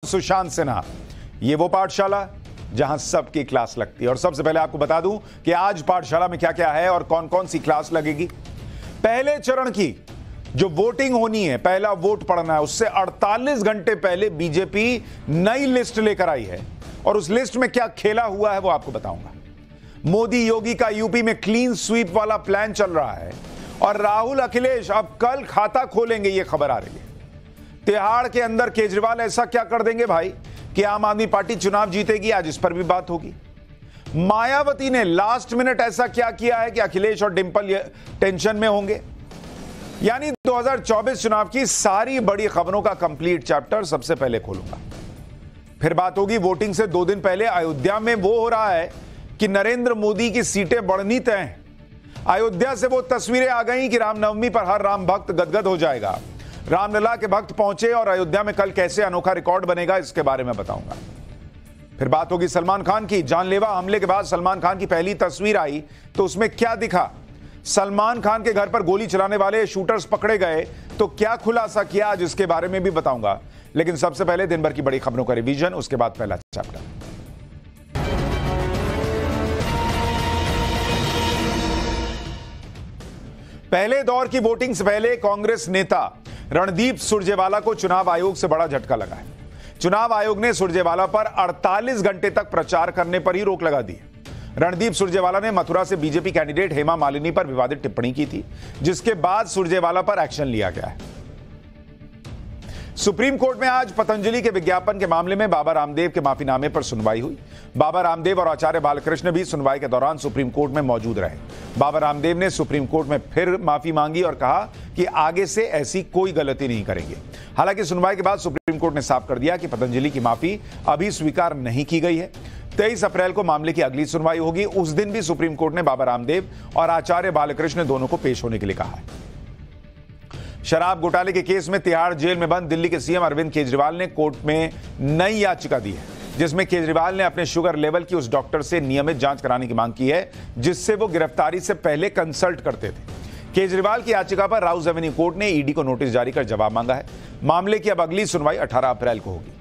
सुशांत सिन्हा, ये वो पाठशाला जहां सबकी क्लास लगती है। और सबसे पहले आपको बता दूं कि आज पाठशाला में क्या क्या है और कौन कौन सी क्लास लगेगी। पहले चरण की जो वोटिंग होनी है, पहला वोट पड़ना है, उससे 48 घंटे पहले बीजेपी नई लिस्ट लेकर आई है और उस लिस्ट में क्या खेला हुआ है वो आपको बताऊंगा। मोदी योगी का यूपी में क्लीन स्वीप वाला प्लान चल रहा है और राहुल अखिलेश अब कल खाता खोलेंगे, ये खबर आ रही है। तिहाड़ के अंदर केजरीवाल ऐसा क्या कर देंगे भाई कि आम आदमी पार्टी चुनाव जीतेगी, आज इस पर भी बात होगी। मायावती ने लास्ट मिनट ऐसा क्या किया है कि अखिलेश और डिंपल टेंशन में होंगे। यानी 2024 चुनाव की सारी बड़ी खबरों का कंप्लीट चैप्टर सबसे पहले खोलूंगा। फिर बात होगी वोटिंग से 2 दिन पहले अयोध्या में वो हो रहा है कि नरेंद्र मोदी की सीटें बढ़नी तय हैं। अयोध्या से वो तस्वीरें आ गई कि रामनवमी पर हर राम भक्त गदगद हो जाएगा। रामलला के भक्त पहुंचे और अयोध्या में कल कैसे अनोखा रिकॉर्ड बनेगा, इसके बारे में बताऊंगा। फिर बात होगी सलमान खान की। जानलेवा हमले के बाद सलमान खान की पहली तस्वीर आई तो उसमें क्या दिखा। सलमान खान के घर पर गोली चलाने वाले शूटर्स पकड़े गए तो क्या खुलासा किया, आज इसके बारे में भी बताऊंगा। लेकिन सबसे पहले दिन भर की बड़ी खबरों का रिवीजन, उसके बाद पहला चैप्टर। पहले दौर की वोटिंग से पहले कांग्रेस नेता रणदीप सुरजेवाला को चुनाव आयोग से बड़ा झटका लगा है। चुनाव आयोग ने सुरजेवाला पर 48 घंटे तक प्रचार करने पर ही रोक लगा दी। रणदीप सुरजेवाला ने मथुरा से बीजेपी कैंडिडेट हेमा मालिनी पर विवादित टिप्पणी की थी, जिसके बाद सुरजेवाला पर एक्शन लिया गया है। सुप्रीम कोर्ट में आज पतंजलि के विज्ञापन के मामले में बाबा रामदेव के माफीनामे पर सुनवाई हुई। बाबा रामदेव और आचार्य बालकृष्ण भी सुनवाई के दौरान सुप्रीम कोर्ट में मौजूद रहे। बाबा रामदेव ने सुप्रीम कोर्ट में फिर माफी मांगी और कहा कि आगे से ऐसी कोई गलती नहीं करेंगे। हालांकि सुनवाई के बाद सुप्रीम कोर्ट ने साफ कर दिया कि पतंजलि की माफी अभी स्वीकार नहीं की गई है। 23 अप्रैल को मामले की अगली सुनवाई होगी। उस दिन भी सुप्रीम कोर्ट ने बाबा रामदेव और आचार्य बालकृष्ण दोनों को पेश होने के लिए कहा है। शराब घोटाले के केस में तिहाड़ जेल में बंद दिल्ली के सीएम अरविंद केजरीवाल ने कोर्ट में नई याचिका दी है, जिसमें केजरीवाल ने अपने शुगर लेवल की उस डॉक्टर से नियमित जांच कराने की मांग की है जिससे वो गिरफ्तारी से पहले कंसल्ट करते थे। केजरीवाल की याचिका पर राउज एवेन्यू कोर्ट ने ईडी को नोटिस जारी कर जवाब मांगा है। मामले की अब अगली सुनवाई 18 अप्रैल को होगी।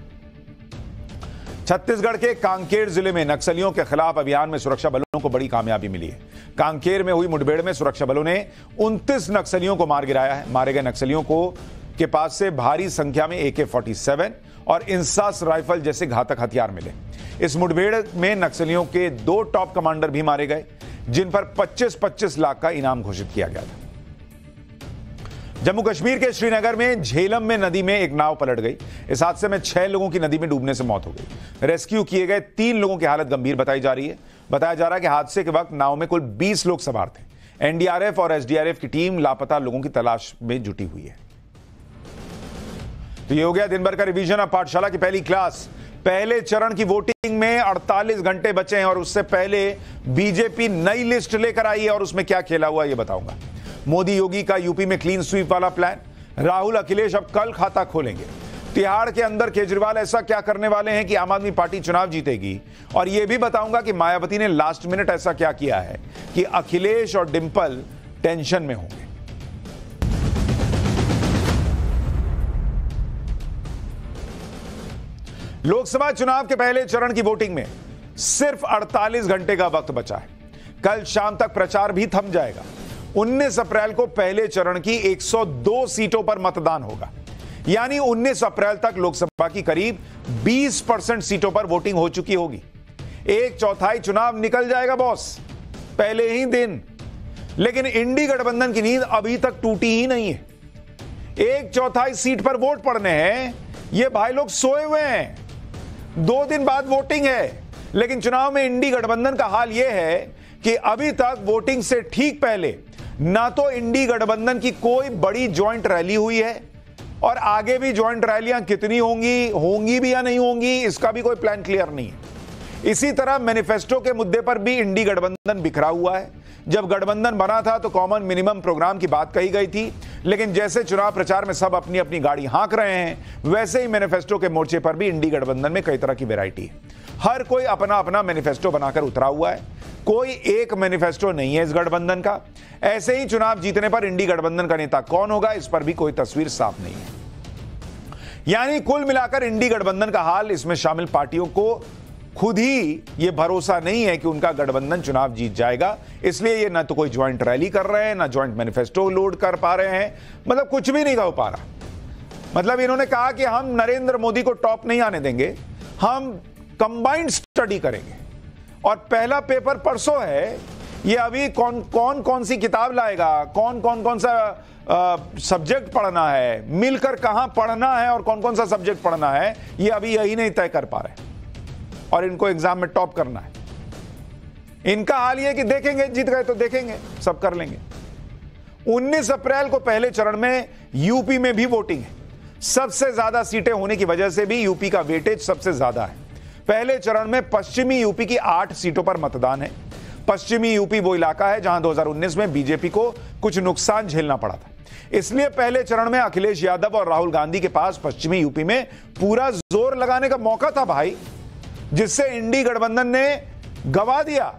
छत्तीसगढ़ के कांकेर जिले में नक्सलियों के खिलाफ अभियान में सुरक्षा बलों को बड़ी कामयाबी मिली है। कांकेर में हुई मुठभेड़ में सुरक्षा बलों ने 29 नक्सलियों को मार गिराया है। मारे गए नक्सलियों को के पास से भारी संख्या में AK-47 और इंसास राइफल जैसे घातक हथियार मिले। इस मुठभेड़ में नक्सलियों के 2 टॉप कमांडर भी मारे गए, जिन पर 25-25 लाख का इनाम घोषित किया गया था। जम्मू कश्मीर के श्रीनगर में झेलम में नदी में एक नाव पलट गई। इस हादसे में 6 लोगों की नदी में डूबने से मौत हो गई। रेस्क्यू किए गए 3 लोगों की हालत गंभीर बताई जा रही है। बताया जा रहा है कि हादसे के वक्त नाव में कुल 20 लोग सवार थे। एनडीआरएफ और एसडीआरएफ की टीम लापता लोगों की तलाश में जुटी हुई है। तो ये हो गया दिन भर का रिवीजन। अब पाठशाला की पहली क्लास। पहले चरण की वोटिंग में 48 घंटे बचे हैं और उससे पहले बीजेपी नई लिस्ट लेकर आई है और उसमें क्या खेला हुआ ये बताऊंगा। मोदी योगी का यूपी में क्लीन स्वीप वाला प्लान। राहुल अखिलेश अब कल खाता खोलेंगे। तिहाड़ के अंदर केजरीवाल ऐसा क्या करने वाले हैं कि आम आदमी पार्टी चुनाव जीतेगी। और यह भी बताऊंगा कि मायावती ने लास्ट मिनट ऐसा क्या किया है कि अखिलेश और डिंपल टेंशन में होंगे। लोकसभा चुनाव के पहले चरण की वोटिंग में सिर्फ 48 घंटे का वक्त बचा है। कल शाम तक प्रचार भी थम जाएगा। 19 अप्रैल को पहले चरण की 102 सीटों पर मतदान होगा। यानी 19 अप्रैल तक लोकसभा की करीब 20% सीटों पर वोटिंग हो चुकी होगी। 1/4 चुनाव निकल जाएगा बॉस, पहले ही दिन। लेकिन इंडी गठबंधन की नींद अभी तक टूटी ही नहीं है। 1/4 सीट पर वोट पड़ने हैं, ये भाई लोग सोए हुए हैं। 2 दिन बाद वोटिंग है, लेकिन चुनाव में इंडी गठबंधन का हाल यह है कि अभी तक वोटिंग से ठीक पहले ना तो इंडी गठबंधन की कोई बड़ी ज्वाइंट रैली हुई है और आगे भी ज्वाइंट रैलियां कितनी होंगी भी या नहीं होंगी, इसका भी कोई प्लान क्लियर नहीं है। इसी तरह मैनिफेस्टो के मुद्दे पर भी इंडी गठबंधन बिखरा हुआ है। जब गठबंधन बना था तो कॉमन मिनिमम प्रोग्राम की बात कही गई थी, लेकिन जैसे चुनाव प्रचार में सब अपनी अपनी गाड़ी हाँक रहे हैं, वैसे ही मैनिफेस्टो के मोर्चे पर भी इंडी गठबंधन में कई तरह की वैरायटी है। हर कोई अपना अपना मैनिफेस्टो बनाकर उतरा हुआ है। कोई एक मैनिफेस्टो नहीं है इस गठबंधन का। ऐसे ही चुनाव जीतने पर इंडी गठबंधन का नेता कौन होगा, इस पर भी कोई तस्वीर साफ नहीं है। यानी कुल मिलाकर इंडी गठबंधन का हाल, इसमें शामिल पार्टियों को खुद ही यह भरोसा नहीं है कि उनका गठबंधन चुनाव जीत जाएगा, इसलिए ये ना तो कोई ज्वाइंट रैली कर रहे हैं, ना ज्वाइंट मैनिफेस्टो लोड कर पा रहे हैं, मतलब कुछ भी नहीं हो पा रहा। मतलब इन्होंने कहा कि हम नरेंद्र मोदी को टॉप नहीं आने देंगे, हम कंबाइंड स्टडी करेंगे। और पहला पेपर परसों है, ये अभी कौन सी किताब लाएगा, कौन सा सब्जेक्ट पढ़ना है, मिलकर कहां पढ़ना है और कौन सा सब्जेक्ट पढ़ना है, ये अभी यही नहीं तय कर पा रहे। और इनको एग्जाम में टॉप करना है। इनका हाल ये कि देखेंगे, जीत गए तो देखेंगे, सब कर लेंगे। 19 अप्रैल को पहले चरण में यूपी में भी वोटिंग है। सबसे ज्यादा सीटें होने की वजह से भी यूपी का वेटेज सबसे ज्यादा है। पहले चरण में पश्चिमी यूपी की 8 सीटों पर मतदान है। पश्चिमी यूपी वो इलाका है जहां 2019 में बीजेपी को कुछ नुकसान झेलना पड़ा था, इसलिए पहले चरण में अखिलेश यादव और राहुल गांधी के पास पश्चिमी यूपी में पूरा जोर लगाने का मौका था भाई, जिससे इंडी गठबंधन ने गवा दिया।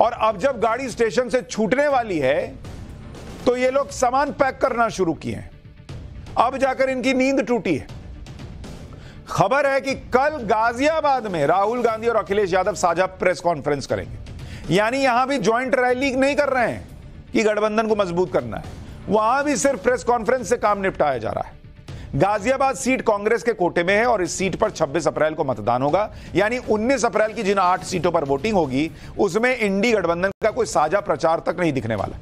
और अब जब गाड़ी स्टेशन से छूटने वाली है तो ये लोग सामान पैक करना शुरू किए हैं। अब जाकर इनकी नींद टूटी है। खबर है कि कल गाजियाबाद में राहुल गांधी और अखिलेश यादव साझा प्रेस कॉन्फ्रेंस करेंगे। यानी यहां भी ज्वाइंट रैली नहीं कर रहे हैं कि गठबंधन को मजबूत करना है, वहां भी सिर्फ प्रेस कॉन्फ्रेंस से काम निपटाया जा रहा है। गाजियाबाद सीट कांग्रेस के कोटे में है और इस सीट पर 26 अप्रैल को मतदान होगा। यानी 19 अप्रैल की जिन 8 सीटों पर वोटिंग होगी उसमें इंडी गठबंधन का कोई साझा प्रचार तक नहीं दिखने वाला।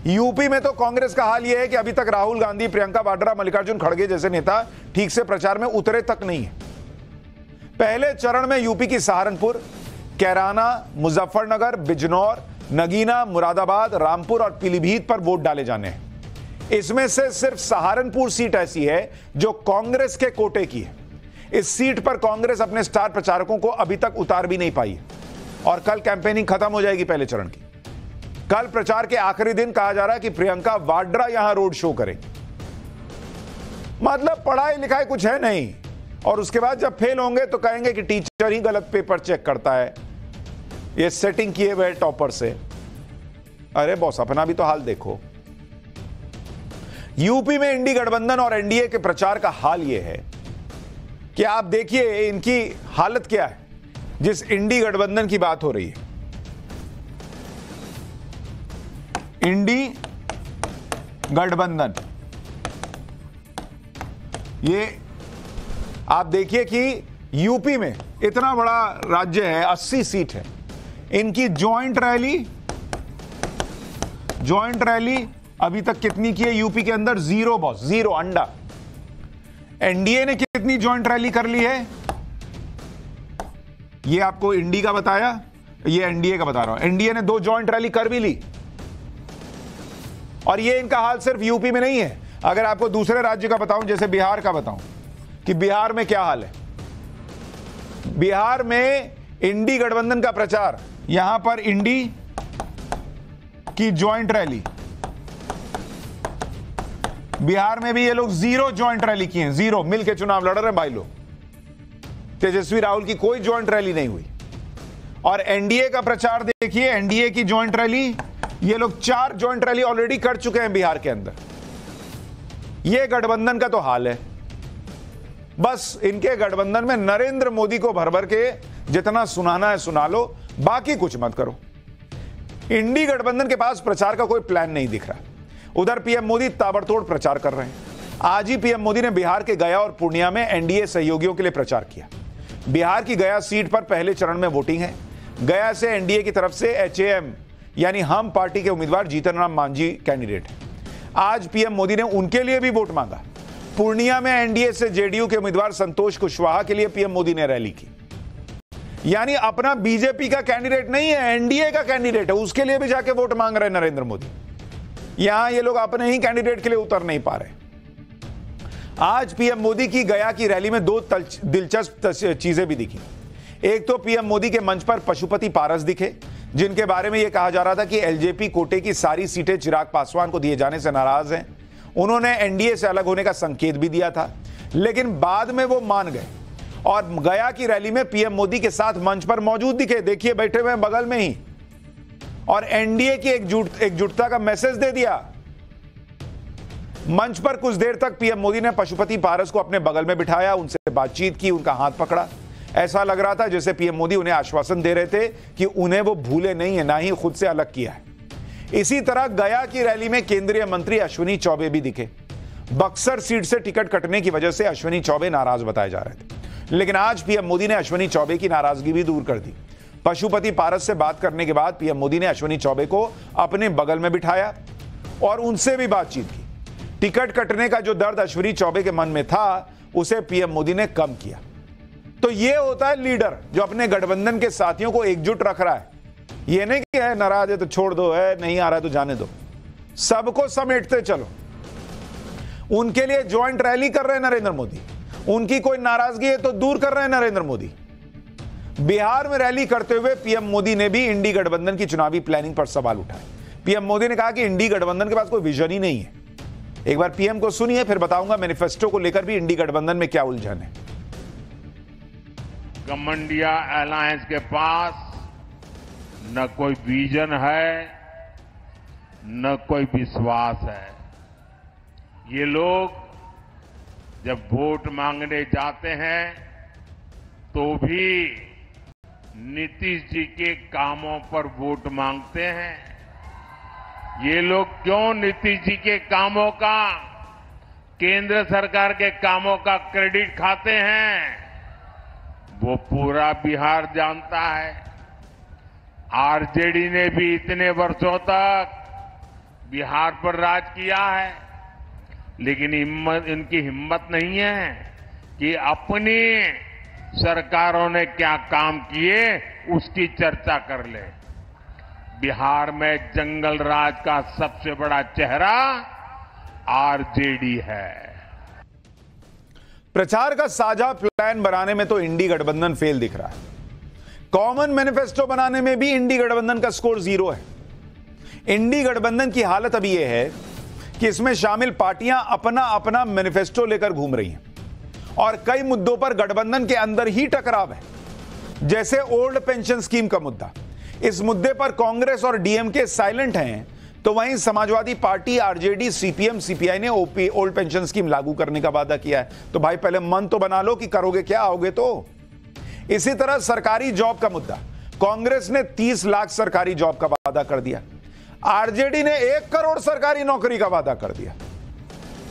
यूपी में तो कांग्रेस का हाल यह है कि अभी तक राहुल गांधी, प्रियंका वाड्रा, मल्लिकार्जुन खड़गे जैसे नेता ठीक से प्रचार में उतरे तक नहीं है। पहले चरण में यूपी की सहारनपुर, कैराना, मुजफ्फरनगर, बिजनौर, नगीना, मुरादाबाद, रामपुर और पीलीभीत पर वोट डाले जाने हैं। इसमें से सिर्फ सहारनपुर सीट ऐसी है जो कांग्रेस के कोटे की है। इस सीट पर कांग्रेस अपने स्टार प्रचारकों को अभी तक उतार भी नहीं पाई है और कल कैंपेनिंग खत्म हो जाएगी पहले चरण की। कल प्रचार के आखिरी दिन कहा जा रहा है कि प्रियंका वाड्रा यहां रोड शो करेंगे। मतलब पढ़ाई लिखाई कुछ है नहीं, और उसके बाद जब फेल होंगे तो कहेंगे कि टीचर ही गलत पेपर चेक करता है, ये सेटिंग किए हुए टॉपर से। अरे बॉस, अपना भी तो हाल देखो। यूपी में इंडी गठबंधन और एनडीए के प्रचार का हाल यह है कि आप देखिए इनकी हालत क्या है। जिस इंडी गठबंधन की बात हो रही है, इंडी गठबंधन, ये आप देखिए कि यूपी में इतना बड़ा राज्य है, 80 सीट है। इनकी ज्वाइंट रैली अभी तक कितनी की है यूपी के अंदर? 0 बॉस, 0 अंडा। एनडीए ने कितनी ज्वाइंट रैली कर ली है ये आपको इंडी का बताया, ये एनडीए का बता रहा हूं। एनडीए ने 2 ज्वाइंट रैली कर भी ली। और ये इनका हाल सिर्फ यूपी में नहीं है। अगर आपको दूसरे राज्य का बताऊं, जैसे बिहार का बताऊं कि बिहार में क्या हाल है। बिहार में इंडी गठबंधन का प्रचार, यहां पर इंडी की ज्वाइंट रैली, बिहार में भी ये लोग 0 ज्वाइंट रैली किए हैं, 0 मिलकर चुनाव लड़ रहे हैं भाई लोग। तेजस्वी राहुल की कोई ज्वाइंट रैली नहीं हुई। और एनडीए का प्रचार देखिए, एनडीए की ज्वाइंट रैली, ये लोग 4 ज्वाइंट रैली ऑलरेडी कर चुके हैं बिहार के अंदर। ये गठबंधन का तो हाल है। बस इनके गठबंधन में नरेंद्र मोदी को भर भर के जितना सुनाना है सुना लो, बाकी कुछ मत करो। इंडी गठबंधन के पास प्रचार का कोई प्लान नहीं दिख रहा। उधर पीएम मोदी ताबड़तोड़ प्रचार कर रहे हैं। आज ही पीएम मोदी ने बिहार के गया और पूर्णिया में एनडीए सहयोगियों के लिए प्रचार किया। बिहार की गया सीट पर पहले चरण में वोटिंग है। गया से एनडीए की तरफ से एचएएम यानी हम पार्टी के उम्मीदवार जीतन राम मांझी कैंडिडेट है। आज पीएम मोदी ने उनके लिए भी वोट मांगा। पूर्णिया में एनडीए से जेडीयू के उम्मीदवार संतोष कुशवाहा के लिए पीएम मोदी ने रैली की। यानी अपना बीजेपी का कैंडिडेट नहीं है, एनडीए का कैंडिडेट है, उसके लिए भी जाके वोट मांग रहे नरेंद्र मोदी। यहां ये लोग अपने ही कैंडिडेट के लिए उतर नहीं पा रहे। आज पीएम मोदी की गया की रैली में 2 दिलचस्प चीजें भी दिखी। एक तो पीएम मोदी के मंच पर पशुपति पारस दिखे, जिनके बारे में यह कहा जा रहा था कि एलजेपी कोटे की सारी सीटें चिराग पासवान को दिए जाने से नाराज हैं। उन्होंने एनडीए से अलग होने का संकेत भी दिया था, लेकिन बाद में वो मान गए और गया की रैली में पीएम मोदी के साथ मंच पर मौजूद दिखे। देखिए बैठे हुए बगल में ही, और एनडीए की एकजुटता का मैसेज दे दिया। मंच पर कुछ देर तक पीएम मोदी ने पशुपति पारस को अपने बगल में बिठाया, उनसे बातचीत की, उनका हाथ पकड़ा। ऐसा लग रहा था जैसे पीएम मोदी उन्हें आश्वासन दे रहे थे कि उन्हें वो भूले नहीं है, ना ही खुद से अलग किया है। इसी तरह गया की रैली में केंद्रीय मंत्री अश्विनी चौबे भी दिखे। बक्सर सीट से टिकट कटने की वजह से अश्विनी चौबे नाराज बताए जा रहे थे, लेकिन आज पीएम मोदी ने अश्विनी चौबे की नाराजगी भी दूर कर दी। पशुपति पारस से बात करने के बाद पीएम मोदी ने अश्विनी चौबे को अपने बगल में बिठाया और उनसे भी बातचीत की। टिकट कटने का जो दर्द अश्विनी चौबे के मन में था, उसे पीएम मोदी ने कम किया। तो यह होता है लीडर जो अपने गठबंधन के साथियों को एकजुट रख रहा है। यह नहीं कि है नाराज है तो छोड़ दो, है नहीं आ रहा है तो जाने दो, सबको समेटते चलो। उनके लिए ज्वाइंट रैली कर रहे हैं नरेंद्र मोदी, उनकी कोई नाराजगी है तो दूर कर रहे हैं नरेंद्र मोदी। बिहार में रैली करते हुए पीएम मोदी ने भी इंडी गठबंधन की चुनावी प्लानिंग पर सवाल उठाए। पीएम मोदी ने कहा कि इंडी गठबंधन के पास कोई विजन ही नहीं है। एक बार पीएम को सुनिए, फिर बताऊंगा मैनिफेस्टो को लेकर भी इंडी गठबंधन में क्या उलझन है। गठबंधन अलायंस के पास न कोई विजन है, न कोई विश्वास है। ये लोग जब वोट मांगने जाते हैं तो भी नीतीश जी के कामों पर वोट मांगते हैं। ये लोग क्यों नीतीश जी के कामों का, केंद्र सरकार के कामों का क्रेडिट खाते हैं, वो पूरा बिहार जानता है। आरजेडी ने भी इतने वर्षों तक बिहार पर राज किया है, लेकिन इनकी हिम्मत नहीं है कि अपनी सरकारों ने क्या काम किए उसकी चर्चा कर ले। बिहार में जंगल राज का सबसे बड़ा चेहरा आरजेडी है। प्रचार का साझा प्लान बनाने में तो इंडी गठबंधन फेल दिख रहा है। कॉमन मैनिफेस्टो बनाने में भी इंडी गठबंधन का स्कोर 0 है। इंडी गठबंधन की हालत अभी यह है कि इसमें शामिल पार्टियां अपना अपना मैनिफेस्टो लेकर घूम रही हैं और कई मुद्दों पर गठबंधन के अंदर ही टकराव है, जैसे ओल्ड पेंशन स्कीम का मुद्दा। इस मुद्दे पर कांग्रेस और डीएमके साइलेंट हैं, तो वहीं Samajwadi party, RJD, CPM, CPI ने ओल्ड पेंशन स्कीम लागू करने का वादा किया है। तो भाई पहले मन तो बना लो कि करोगे क्या, आओगे तो। इसी तरह सरकारी जॉब का मुद्दा, कांग्रेस ने 30 लाख सरकारी जॉब का वादा कर दिया, आरजेडी ने 1 करोड़ सरकारी नौकरी का वादा कर दिया।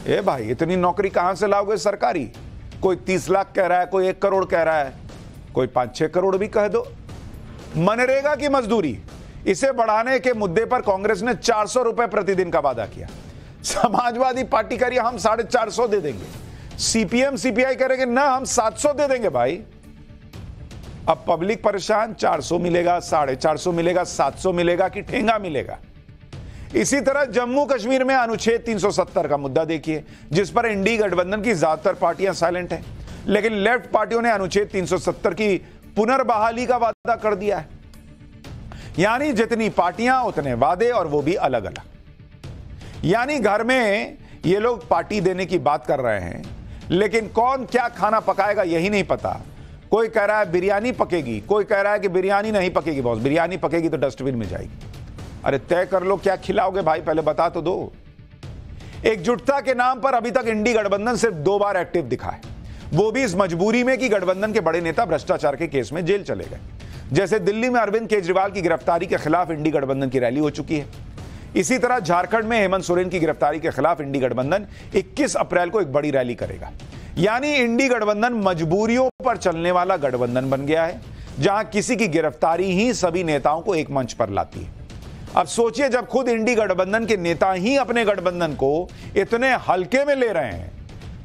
ए भाई इतनी नौकरी कहां से लाओगे सरकारी? कोई 30 लाख कह रहा है, कोई 1 करोड़ कह रहा है, कोई 5-6 करोड़ भी कह दो। मनरेगा की मजदूरी, इसे बढ़ाने के मुद्दे पर कांग्रेस ने 400 रुपए प्रतिदिन का वादा किया। समाजवादी पार्टी कह रही है हम 450 दे देंगे, सीपीएम सीपीआई करेंगे ना हम 700 दे देंगे। भाई अब पब्लिक परेशान, 400 मिलेगा, 450 मिलेगा, 700 मिलेगा कि ठेंगा मिलेगा। इसी तरह जम्मू कश्मीर में अनुच्छेद 370 का मुद्दा देखिए, जिस पर इंडी गठबंधन की ज्यादातर पार्टियां साइलेंट हैं, लेकिन लेफ्ट पार्टियों ने अनुच्छेद 370 की पुनर्बहाली का वादा कर दिया है। यानी जितनी पार्टियां उतने वादे, और वो भी अलग अलग। यानी घर में ये लोग पार्टी देने की बात कर रहे हैं, लेकिन कौन क्या खाना पकाएगा यही नहीं पता। कोई कह रहा है बिरयानी पकेगी, कोई कह रहा है कि बिरयानी नहीं पकेगी बॉस, बिरयानी पकेगी तो डस्टबिन में जाएगी। अरे तय कर लो क्या खिलाओगे भाई, पहले बता तो दो। एकजुटता के नाम पर अभी तक इंडी गठबंधन सिर्फ 2 बार एक्टिव दिखा है, वो भी इस मजबूरी में कि गठबंधन के बड़े नेता भ्रष्टाचार के केस में जेल चले गए। जैसे दिल्ली में अरविंद केजरीवाल की गिरफ्तारी के खिलाफ इंडी गठबंधन की रैली हो चुकी है। इसी तरह झारखंड में हेमंत सोरेन की गिरफ्तारी के खिलाफ इंडी गठबंधन 21 अप्रैल को एक बड़ी रैली करेगा। यानी इंडी गठबंधन मजबूरियों पर चलने वाला गठबंधन बन गया है, जहां किसी की गिरफ्तारी ही सभी नेताओं को एक मंच पर लाती है। अब सोचिए, जब खुद इंडी गठबंधन के नेता ही अपने गठबंधन को इतने हल्के में ले रहे हैं,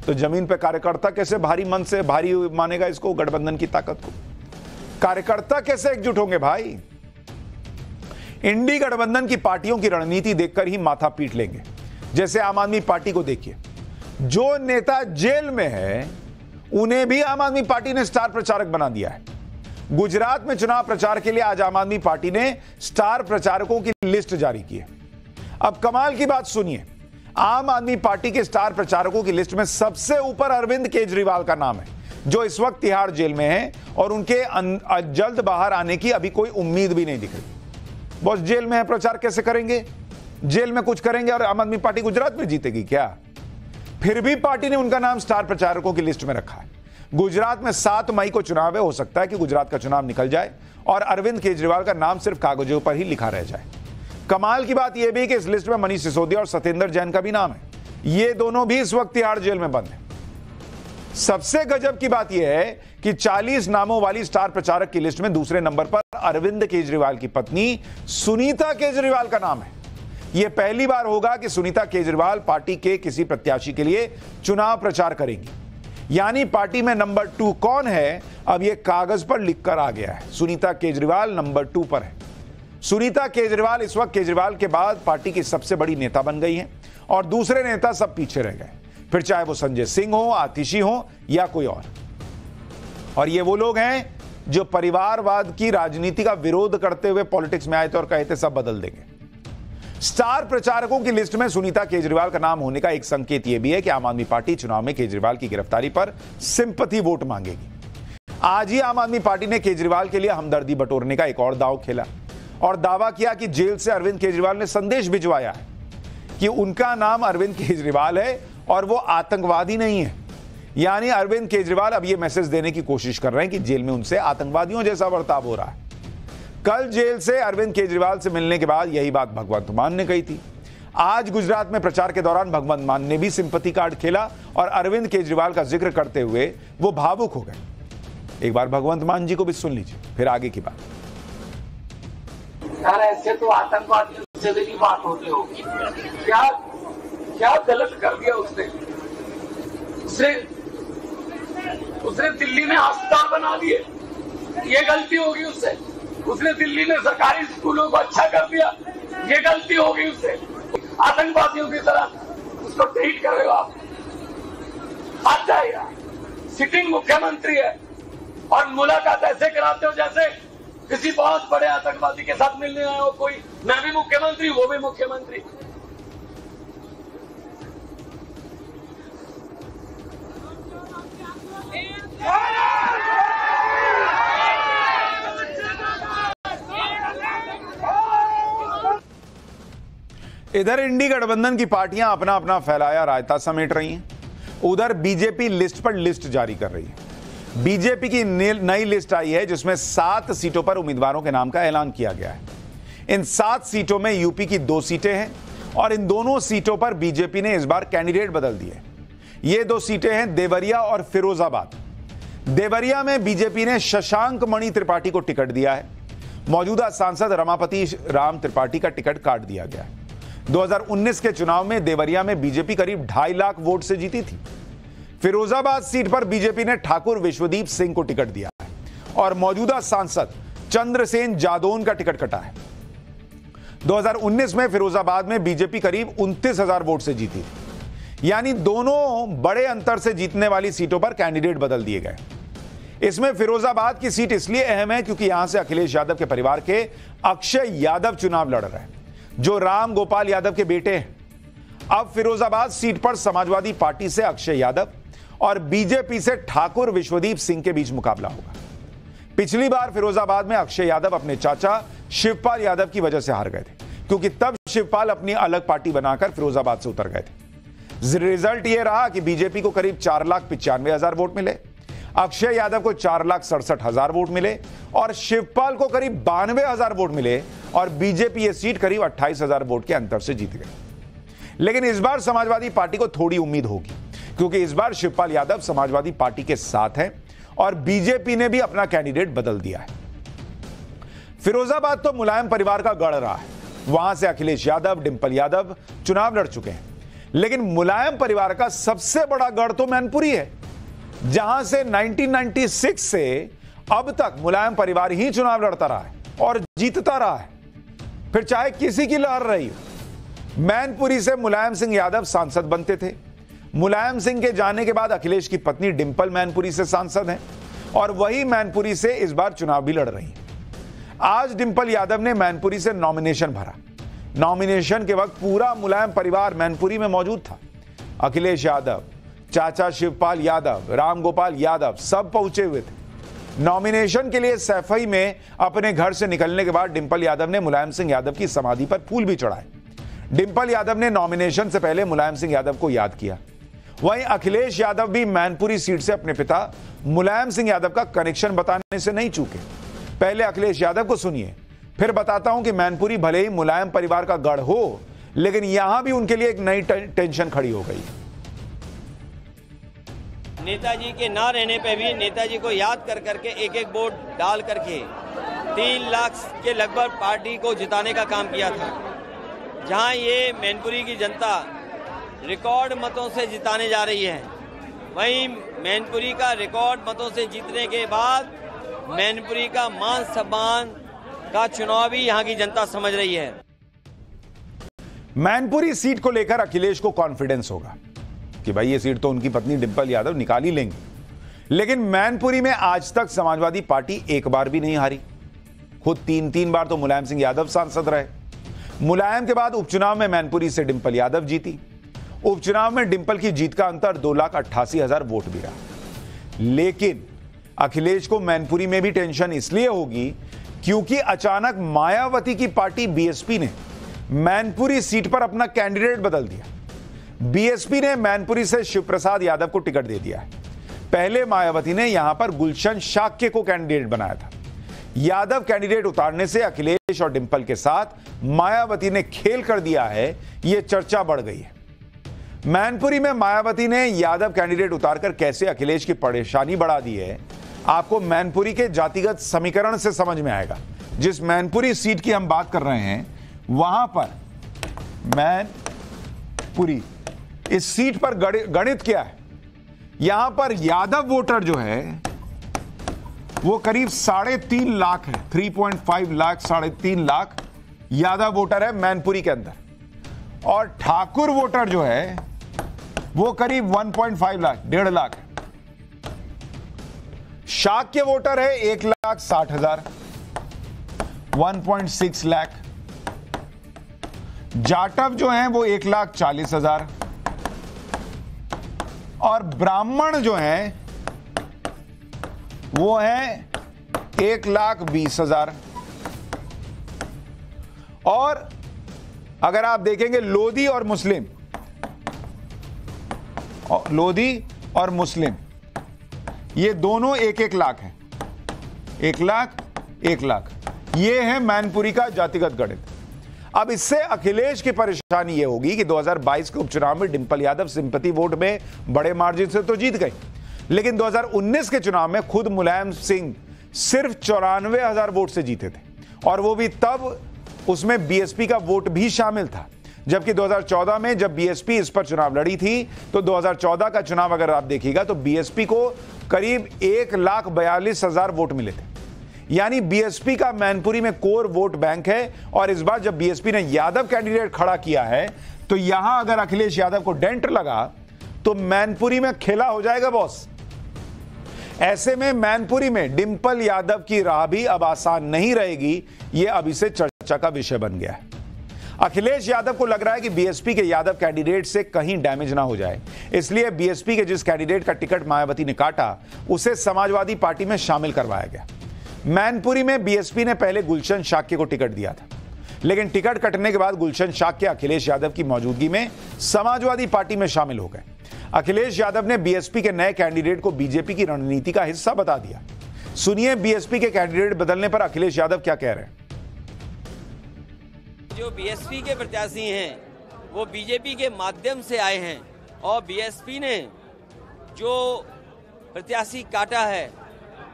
तो जमीन पे कार्यकर्ता कैसे भारी मन से भारी मानेगा इसको, गठबंधन की ताकत को? कार्यकर्ता कैसे एकजुट होंगे भाई? इंडी गठबंधन की पार्टियों की रणनीति देखकर ही माथा पीट लेंगे। जैसे आम आदमी पार्टी को देखिए, जो नेता जेल में है उन्हें भी आम आदमी पार्टी ने स्टार प्रचारक बना दिया है। गुजरात में चुनाव प्रचार के लिए आज आम आदमी पार्टी ने स्टार प्रचारकों की लिस्ट जारी की है। अब कमाल की बात सुनिए, आम आदमी पार्टी के स्टार प्रचारकों की लिस्ट में सबसे ऊपर अरविंद केजरीवाल का नाम है, जो इस वक्त तिहाड़ जेल में है और उनके जल्द बाहर आने की अभी कोई उम्मीद भी नहीं दिख रही। बॉस जेल में है, प्रचार कैसे करेंगे? जेल में कुछ करेंगे और आम आदमी पार्टी गुजरात में जीतेगी क्या? फिर भी पार्टी ने उनका नाम स्टार प्रचारकों की लिस्ट में रखा है। गुजरात में 7 मई को चुनाव है, हो सकता है कि गुजरात का चुनाव निकल जाए और अरविंद केजरीवाल का नाम सिर्फ कागजों पर ही लिखा रह जाए। कमाल की बात यह भी कि इस लिस्ट में मनीष सिसोदिया और सत्येंद्र जैन का भी नाम है। ये दोनों भी इस वक्त तिहाड़ जेल में बंद हैं। सबसे गजब की बात यह है कि 40 नामों वाली स्टार प्रचारक की लिस्ट में दूसरे नंबर पर अरविंद केजरीवाल की पत्नी सुनीता केजरीवाल का नाम है। यह पहली बार होगा कि सुनीता केजरीवाल पार्टी के किसी प्रत्याशी के लिए चुनाव प्रचार करेंगी। यानी पार्टी में नंबर 2 कौन है, अब यह कागज पर लिखकर आ गया है। सुनीता केजरीवाल नंबर 2 पर है। सुनीता केजरीवाल इस वक्त केजरीवाल के बाद पार्टी की सबसे बड़ी नेता बन गई हैं और दूसरे नेता सब पीछे रह गए, फिर चाहे वो संजय सिंह हो, आतिशी हो या कोई और ये वो लोग हैं जो परिवारवाद की राजनीति का विरोध करते हुए पॉलिटिक्स में आए थे और कहे थे सब बदल देंगे। स्टार प्रचारकों की लिस्ट में सुनीता केजरीवाल का नाम होने का एक संकेत यह भी है कि आम आदमी पार्टी चुनाव में केजरीवाल की गिरफ्तारी पर सिंपैथी वोट मांगेगी। आज ही आम आदमी पार्टी ने केजरीवाल के लिए हमदर्दी बटोरने का एक और दांव खेला और दावा किया कि जेल से अरविंद केजरीवाल ने संदेश भिजवाया है कि उनका नाम अरविंद केजरीवाल है और वो आतंकवादी नहीं है। यानी अरविंद केजरीवाल अब ये मैसेज देने की कोशिश कर रहे हैं कि जेल में उनसे आतंकवादियों जैसा बर्ताव हो रहा है। कल जेल से अरविंद केजरीवाल से मिलने के बाद यही बात भगवंत मान ने कही थी। आज गुजरात में प्रचार के दौरान भगवंत मान ने भी सिंपैथी कार्ड खेला और अरविंद केजरीवाल का जिक्र करते हुए वो भावुक हो गए। एक बार भगवंत मान जी को भी सुन लीजिए, फिर आगे की बात। यार ऐसे तो आतंकवादियों से भी बात होती होगी। क्या क्या गलत कर दिया उसने दिल्ली में अस्पताल बना दिए, ये गलती होगी उससे। उसने दिल्ली में सरकारी स्कूलों को अच्छा कर दिया, ये गलती होगी उससे। आतंकवादियों की तरह उसको ट्रीट कर रहे हो आप, हाथ जाएगा। सिटिंग मुख्यमंत्री है और मुलाकात ऐसे कराते हो जैसे किसी बहुत बड़े आतंकवादी के साथ मिलने आए हो कोई। मैं भी मुख्यमंत्री, वो भी मुख्यमंत्री। इधर इंडी गठबंधन की पार्टियां अपना अपना फैलाया रायता समेट रही हैं, उधर बीजेपी लिस्ट पर लिस्ट जारी कर रही है। बीजेपी की नई लिस्ट आई है जिसमें 7 सीटों पर उम्मीदवारों के नाम का ऐलान किया गया है। इन 7 सीटों में यूपी की 2 सीटें हैं और इन दोनों सीटों पर बीजेपी ने इस बार कैंडिडेट बदल दिए। ये 2 सीटें हैं देवरिया और फिरोजाबाद। देवरिया में बीजेपी ने शशांक मणि त्रिपाठी को टिकट दिया है। मौजूदा सांसद रमापति राम त्रिपाठी का टिकट काट दिया गया है। 2019 के चुनाव में देवरिया में बीजेपी करीब 2.5 लाख वोट से जीती थी। फिरोजाबाद सीट पर बीजेपी ने ठाकुर विश्वदीप सिंह को टिकट दिया है और मौजूदा सांसद चंद्रसेन जादौन का टिकट कटा है। 2019 में फिरोजाबाद में बीजेपी करीब 29,000 वोट से जीती थी। यानी दोनों बड़े अंतर से जीतने वाली सीटों पर कैंडिडेट बदल दिए गए। इसमें फिरोजाबाद की सीट इसलिए अहम है क्योंकि यहां से अखिलेश यादव के परिवार के अक्षय यादव चुनाव लड़ रहे हैं, जो राम गोपाल यादव के बेटे हैं। अब फिरोजाबाद सीट पर समाजवादी पार्टी से अक्षय यादव और बीजेपी से ठाकुर विश्वदीप सिंह के बीच मुकाबला होगा। पिछली बार फिरोजाबाद में अक्षय यादव अपने चाचा शिवपाल यादव की वजह से हार गए थे, क्योंकि तब शिवपाल अपनी अलग पार्टी बनाकर फिरोजाबाद से उतर गए थे। रिजल्ट यह रहा कि बीजेपी को करीब 4,95,000 वोट मिले, अक्षय यादव को 4,67,000 वोट मिले और शिवपाल को करीब 92,000 वोट मिले और बीजेपी ये सीट करीब 28,000 वोट के अंतर से जीत गई। लेकिन इस बार समाजवादी पार्टी को थोड़ी उम्मीद होगी, क्योंकि इस बार शिवपाल यादव समाजवादी पार्टी के साथ हैं और बीजेपी ने भी अपना कैंडिडेट बदल दिया है। फिरोजाबाद तो मुलायम परिवार का गढ़ रहा है। वहां से अखिलेश यादव, डिंपल यादव चुनाव लड़ चुके हैं। लेकिन मुलायम परिवार का सबसे बड़ा गढ़ तो मैनपुरी है, जहां से 1996 से अब तक मुलायम परिवार ही चुनाव लड़ता रहा है और जीतता रहा है, फिर चाहे किसी की लहर रही हो। मैनपुरी से मुलायम सिंह यादव सांसद बनते थे। मुलायम सिंह के जाने के बाद अखिलेश की पत्नी डिंपल मैनपुरी से सांसद हैं और वही मैनपुरी से इस बार चुनाव भी लड़ रही हैं। आज डिंपल यादव ने मैनपुरी से नॉमिनेशन भरा। नॉमिनेशन के वक्त पूरा मुलायम परिवार मैनपुरी में मौजूद था। अखिलेश यादव, चाचा शिवपाल यादव, राम गोपाल यादव सब पहुंचे हुए थे। नॉमिनेशन के लिए सैफई में अपने घर से निकलने के बाद डिंपल यादव ने मुलायम सिंह यादव की समाधि पर फूल भी चढ़ाए। डिंपल यादव ने नॉमिनेशन से पहले मुलायम सिंह यादव को याद किया वहीं अखिलेश यादव भी मैनपुरी सीट से अपने पिता मुलायम सिंह यादव का कनेक्शन बताने से नहीं चूके। पहले अखिलेश यादव को सुनिए, फिर बताता हूं कि मैनपुरी भले ही मुलायम परिवार का गढ़ हो, लेकिन यहां भी उनके लिए एक नई टेंशन खड़ी हो गई। नेताजी के ना रहने पे भी नेताजी को याद कर करके एक एक वोट डाल करके 3 लाख के लगभग पार्टी को जिताने का काम किया था। जहां ये मैनपुरी की जनता रिकॉर्ड मतों से जिताने जा रही है, वहीं मैनपुरी का रिकॉर्ड मतों से जीतने के बाद मैनपुरी का मान सम्मान का चुनाव भी यहां की जनता समझ रही है। मैनपुरी सीट को लेकर अखिलेश को कॉन्फिडेंस होगा कि भाई ये सीट तो उनकी पत्नी डिंपल यादव निकाल ही लेंगे, लेकिन मैनपुरी में आज तक समाजवादी पार्टी एक बार भी नहीं हारी। खुद 3 बार तो मुलायम सिंह यादव सांसद रहे। मुलायम के बाद उपचुनाव में मैनपुरी से डिंपल यादव जीती। उपचुनाव में डिंपल की जीत का अंतर 2,88,000 वोट भी रहा। लेकिन अखिलेश को मैनपुरी में भी टेंशन इसलिए होगी क्योंकि अचानक मायावती की पार्टी बीएसपी ने मैनपुरी सीट पर अपना कैंडिडेट बदल दिया। बीएसपी ने मैनपुरी से शिवप्रसाद यादव को टिकट दे दिया है। पहले मायावती ने यहां पर गुलशन शाक्य को कैंडिडेट बनाया था। यादव कैंडिडेट उतारने से अखिलेश और डिंपल के साथ मायावती ने खेल कर दिया है, यह चर्चा बढ़ गई है। मैनपुरी में मायावती ने यादव कैंडिडेट उतारकर कैसे अखिलेश की परेशानी बढ़ा दी है, आपको मैनपुरी के जातिगत समीकरण से समझ में आएगा। जिस मैनपुरी सीट की हम बात कर रहे हैं, वहां पर मैनपुरी इस सीट पर गणित क्या है? यहां पर यादव वोटर जो है वो करीब 3.5 लाख है। 3.5 लाख, 3.5 लाख यादव वोटर है मैनपुरी के अंदर, और ठाकुर वोटर जो है वो करीब 1.5 लाख, 1.5 लाख। शाक्य वोटर है 1,60,000, 1.6 लाख। जाटव जो है वो 1,40,000, और ब्राह्मण जो है वो है 1,20,000। और अगर आप देखेंगे लोधी और मुस्लिम, लोधी और मुस्लिम ये दोनों 1-1 लाख हैं। 1 लाख, 1 लाख, ये है मैनपुरी का जातिगत गणित। अब इससे अखिलेश की परेशानी यह होगी कि 2022 के उपचुनाव में डिंपल यादव सिंपैथी वोट में बड़े मार्जिन से तो जीत गई, लेकिन 2019 के चुनाव में खुद मुलायम सिंह सिर्फ 94,000 वोट से जीते थे, और वो भी तब उसमें बीएसपी का वोट भी शामिल था। जबकि 2014 में जब बीएसपी इस पर चुनाव लड़ी थी, तो 2014 का चुनाव अगर आप देखिएगा तो बीएसपी को करीब 1,42,000 वोट मिले थे। यानी बीएसपी का मैनपुरी में कोर वोट बैंक है। और इस बार जब बीएसपी ने यादव कैंडिडेट खड़ा किया है, तो यहां अगर अखिलेश यादव को डेंट लगा तो मैनपुरी में खेला हो जाएगा बॉस। ऐसे में मैनपुरी में डिंपल यादव की राह भी अब आसान नहीं रहेगी, यह अभी से चर्चा का विषय बन गया है। अखिलेश यादव को लग रहा है कि बीएसपी के यादव कैंडिडेट से कहीं डैमेज ना हो जाए, इसलिए बीएसपी के जिस कैंडिडेट का टिकट मायावती ने काटा, उसे समाजवादी पार्टी में शामिल करवाया गया। मैनपुरी में बीएसपी ने पहले गुलशन शाक्य को टिकट दिया था, लेकिन टिकट कटने के बाद गुलशन शाक्य अखिलेश यादव की मौजूदगी में समाजवादी पार्टी में शामिल हो गए। अखिलेश यादव ने बीएसपी के नए कैंडिडेट को बीजेपी की रणनीति का हिस्सा बता दिया। सुनिए बीएसपी के कैंडिडेट बदलने पर अखिलेश यादव क्या कह रहे हैं। जो बीएसपी के प्रत्याशी हैं वो बीजेपी के माध्यम से आए हैं, और बीएसपी ने जो प्रत्याशी काटा है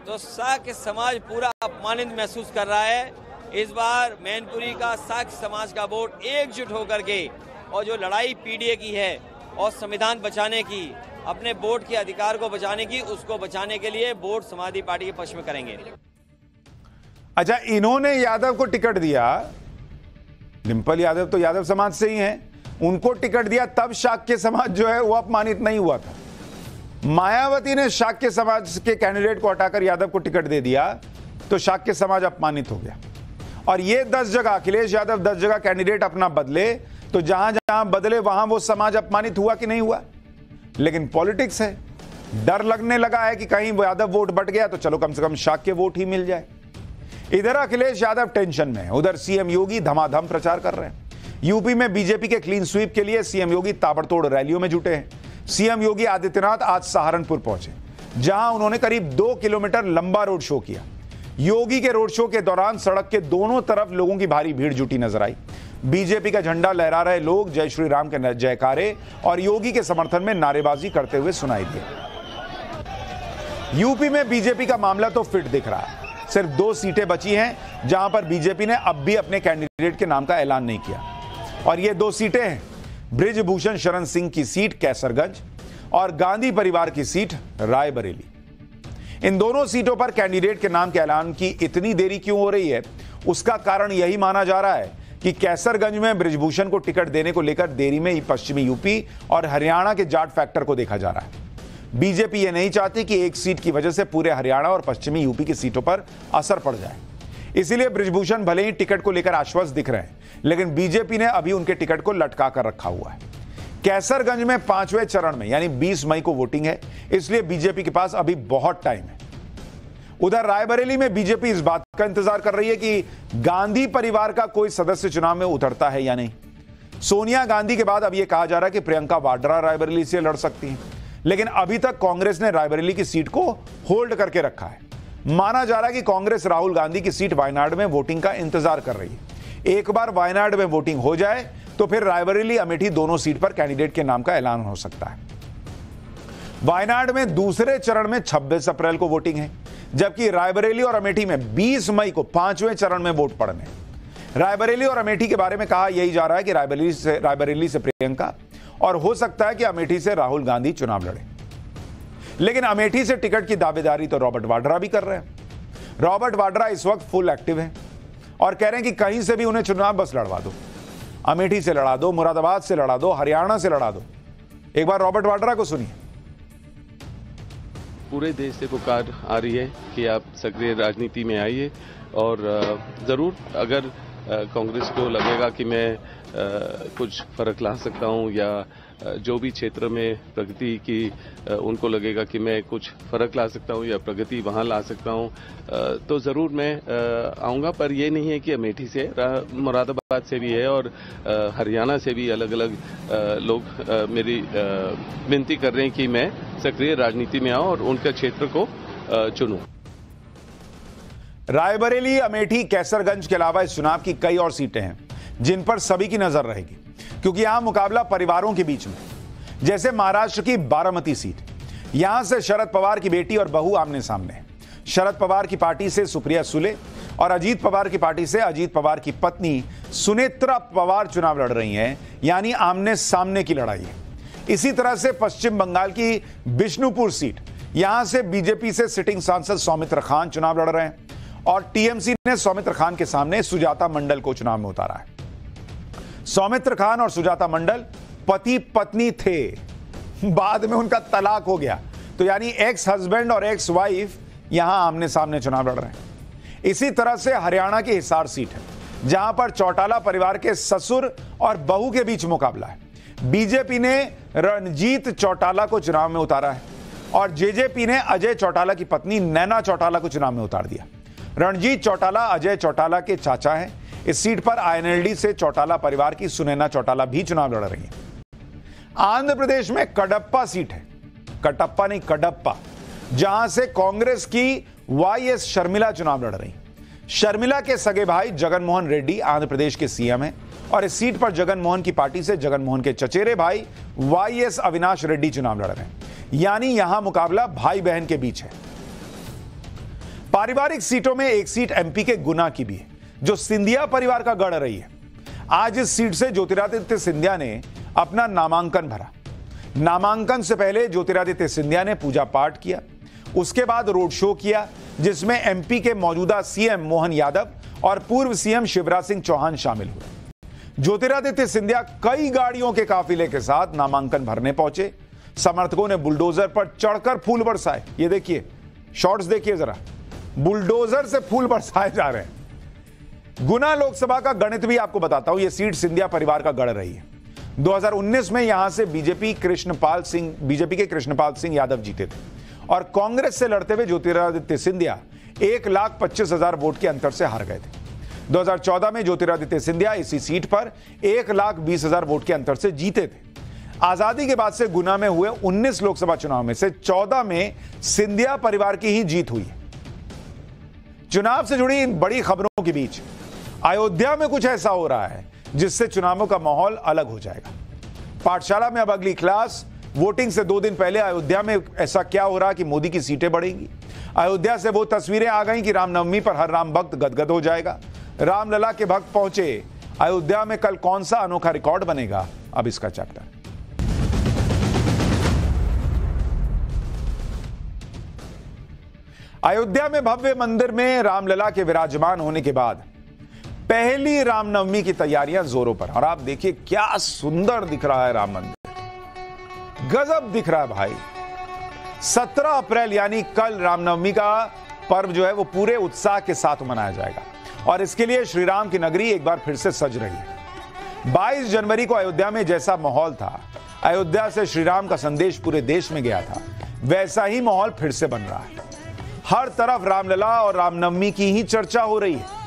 तो साक्य समाज पूरा अपमानित महसूस कर रहा है। इस बार मैनपुरी का साक्य समाज का वोट एकजुट होकर के, और जो लड़ाई पीडीए की है और संविधान बचाने की, अपने वोट के अधिकार को बचाने की, उसको बचाने के लिए वोट समाजवादी पार्टी के पक्ष में करेंगे। अच्छा, इन्होंने यादव को टिकट दिया, डिंपल यादव तो यादव समाज से ही हैं, उनको टिकट दिया, तब शाक्य समाज जो है वो अपमानित नहीं हुआ था। मायावती ने शाक्य समाज के कैंडिडेट को हटाकर यादव को टिकट दे दिया, तो शाक्य समाज अपमानित हो गया। और ये 10 जगह अखिलेश यादव 10 जगह कैंडिडेट अपना बदले, तो जहां जहां बदले वहां वो समाज अपमानित हुआ कि नहीं हुआ। लेकिन पॉलिटिक्स है, डर लगने लगा है कि कहीं वो यादव वोट बट गया तो चलो कम से कम शाक्य वोट ही मिल जाए। इधर अखिलेश यादव टेंशन में है, उधर सीएम योगी धमाधम प्रचार कर रहे हैं। यूपी में बीजेपी के क्लीन स्वीप के लिए सीएम योगी ताबड़तोड़ रैलियों में जुटे हैं। सीएम योगी आदित्यनाथ आज सहारनपुर पहुंचे, जहां उन्होंने करीब 2 किलोमीटर लंबा रोड शो किया। योगी के रोड शो के दौरान सड़क के दोनों तरफ लोगों की भारी भीड़ जुटी नजर आई। बीजेपी का झंडा लहरा रहे लोग जय श्री राम के जयकारे और योगी के समर्थन में नारेबाजी करते हुए सुनाई दिए। यूपी में बीजेपी का मामला तो फिट दिख रहा है। सिर्फ 2 सीटें बची हैं जहां पर बीजेपी ने अब भी अपने कैंडिडेट के नाम का ऐलान नहीं किया, और ये 2 सीटें हैं बृजभूषण शरण सिंह की सीट कैसरगंज और गांधी परिवार की सीट रायबरेली। इन दोनों सीटों पर कैंडिडेट के नाम के ऐलान की इतनी देरी क्यों हो रही है, उसका कारण यही माना जा रहा है कि कैसरगंज में बृजभूषण को टिकट देने को लेकर देरी में ही पश्चिमी यूपी और हरियाणा के जाट फैक्टर को देखा जा रहा है। बीजेपी ये नहीं चाहती कि एक सीट की वजह से पूरे हरियाणा और पश्चिमी यूपी की सीटों पर असर पड़ जाए। इसीलिए बृजभूषण भले ही टिकट को लेकर आश्वस्त दिख रहे हैं, लेकिन बीजेपी ने अभी उनके टिकट को लटका कर रखा हुआ है। कैसरगंज में 5वें चरण में यानी 20 मई को वोटिंग है, इसलिए बीजेपी के पास अभी बहुत टाइम है। उधर रायबरेली में बीजेपी इस बात का इंतजार कर रही है कि गांधी परिवार का कोई सदस्य चुनाव में उतरता है या नहीं। सोनिया गांधी के बाद अब यह कहा जा रहा है कि प्रियंका वाड्रा रायबरेली से लड़ सकती हैं, लेकिन अभी तक कांग्रेस ने रायबरेली की सीट को होल्ड करके रखा है। माना जा रहा है कि कांग्रेस राहुल गांधी की सीट वायनाड में वोटिंग का इंतजार कर रही है। एक बार वायनाड में वोटिंग हो जाए तो फिर रायबरेली अमेठी दोनों सीट पर कैंडिडेट के नाम का ऐलान हो सकता है। वायनाड में दूसरे चरण में 26 अप्रैल को वोटिंग है, जबकि रायबरेली और अमेठी में 20 मई को 5वें चरण में वोट पड़ने। रायबरेली और अमेठी के बारे में कहा यही जा रहा है कि रायबरेली से प्रियंका और हो सकता है कि अमेठी से राहुल गांधी चुनाव लड़े, लेकिन अमेठी से टिकट की दावेदारी तो रॉबर्ट वाड्रा भी कर रहे हैं। रॉबर्ट वाड्रा इस वक्त फुल एक्टिव है और कह रहे हैं कि कहीं से भी उन्हें चुनाव बस लड़वा दो, अमेठी से लड़ा दो, मुरादाबाद से लड़ा दो, हरियाणा से लड़ा दो। एक बार रॉबर्ट वाड्रा को सुनिए। पूरे देश से पुकार आ रही है कि आप सक्रिय राजनीति में आइए, और ज़रूर अगर कांग्रेस को लगेगा कि मैं कुछ फर्क ला सकता हूं, या जो भी क्षेत्र में प्रगति की उनको लगेगा कि मैं कुछ फर्क ला सकता हूं या प्रगति वहां ला सकता हूं, तो ज़रूर मैं आऊँगा। पर ये नहीं है कि अमेठी से, मुरादाबाद से भी है और हरियाणा से भी अलग अलग लोग मेरी विनती कर रहे हैं कि मैं सक्रिय राजनीति में आऊँ और उनके क्षेत्र को चुनूं। रायबरेली, अमेठी, कैसरगंज के अलावा इस चुनाव की कई और सीटें हैं जिन पर सभी की नजर रहेगी, क्योंकि यहां मुकाबला परिवारों के बीच में। जैसे महाराष्ट्र की बारामती सीट, यहां से शरद पवार की बेटी और बहू आमने सामने है। शरद पवार की पार्टी से सुप्रिया सुले और अजीत पवार की पार्टी से अजीत पवार की पत्नी सुनेत्रा पवार चुनाव लड़ रही हैं, यानी आमने सामने की लड़ाई है। इसी तरह से पश्चिम बंगाल की बिष्णुपुर सीट, यहां से बीजेपी से सिटिंग सांसद सौमित्र खान चुनाव लड़ रहे हैं और टीएमसी ने सौमित्र खान के सामने सुजाता मंडल को चुनाव में उतारा है। सौमित्र खान और सुजाता मंडल पति पत्नी थे, बाद में उनका तलाक हो गया, तो यानी एक्स हस्बैंड और एक्स वाइफ यहां आमने सामने चुनाव लड़ रहे हैं। इसी तरह से हरियाणा की हिसार सीट है, जहां पर चौटाला परिवार के ससुर और बहू के बीच मुकाबला है। बीजेपी ने रणजीत चौटाला को चुनाव में उतारा है और जेजेपी ने अजय चौटाला की पत्नी नैना चौटाला को चुनाव में उतार दिया। रणजीत चौटाला अजय चौटाला के चाचा हैं। इस सीट पर आईएनएलडी से चौटाला परिवार की सुनैना चौटाला भी चुनाव लड़ रही है। आंध्र प्रदेश में कडप्पा सीट है, कटप्पा नहीं कडप्पा, जहां से कांग्रेस की वाईएस शर्मिला चुनाव लड़ रही। शर्मिला के सगे भाई जगनमोहन रेड्डी आंध्र प्रदेश के सीएम हैं और इस सीट पर जगनमोहन की पार्टी से जगनमोहन के चचेरे भाई वाईएस अविनाश रेड्डी चुनाव लड़ रहे हैं, यानी यहां मुकाबला भाई बहन के बीच है। पारिवारिक सीटों में एक सीट एमपी के गुना की भी है, जो सिंधिया परिवार का गढ़ रही है। आज इस सीट से ज्योतिरादित्य सिंधिया ने अपना नामांकन भरा। नामांकन से पहले ज्योतिरादित्य सिंधिया ने पूजा पाठ किया, उसके बाद रोड शो किया, जिसमें एमपी के मौजूदा सीएम मोहन यादव और पूर्व सीएम शिवराज सिंह चौहान शामिल हुए। ज्योतिरादित्य सिंधिया कई गाड़ियों के काफिले के साथ नामांकन भरने पहुंचे। समर्थकों ने बुलडोजर पर चढ़कर फूल बरसाए। ये देखिए, शॉट्स देखिए जरा, बुलडोजर से फूल बरसाए जा रहे हैं। गुना लोकसभा का गणित भी आपको बताता हूं, यह सीट सिंधिया परिवार का गढ़ रही है। 2019 में यहां से बीजेपी के कृष्णपाल सिंह यादव जीते थे और कांग्रेस से लड़ते हुए ज्योतिरादित्य सिंधिया 1,25,000 वोट के अंतर से हार गए थे। 2014 में ज्योतिरादित्य सिंधिया इसी सीट पर 1,20,000 वोट के अंतर से जीते थे। आजादी के बाद से गुना में हुए 19 लोकसभा चुनाव में से 14 में सिंधिया परिवार की ही जीत हुई है। चुनाव से जुड़ी इन बड़ी खबरों के बीच अयोध्या में कुछ ऐसा हो रहा है जिससे चुनावों का माहौल अलग हो जाएगा। पाठशाला में अब अगली क्लास। वोटिंग से 2 दिन पहले अयोध्या में ऐसा क्या हो रहा कि मोदी की सीटें बढ़ेंगी। अयोध्या से वो तस्वीरें आ गई कि रामनवमी पर हर राम भक्त गदगद हो जाएगा। रामलला के भक्त पहुंचे अयोध्या में। कल कौन सा अनोखा रिकॉर्ड बनेगा, अब इसका चैप्टर। अयोध्या में भव्य मंदिर में रामलला के विराजमान होने के बाद पहली रामनवमी की तैयारियां जोरों पर। और आप देखिए क्या सुंदर दिख रहा है राम मंदिर, गजब दिख रहा है भाई। 17 अप्रैल यानी कल रामनवमी का पर्व जो है वो पूरे उत्साह के साथ मनाया जाएगा और इसके लिए श्री राम की नगरी एक बार फिर से सज रही है। 22 जनवरी को अयोध्या में जैसा माहौल था, अयोध्या से श्री राम का संदेश पूरे देश में गया था, वैसा ही माहौल फिर से बन रहा है। हर तरफ रामलला और रामनवमी की ही चर्चा हो रही है।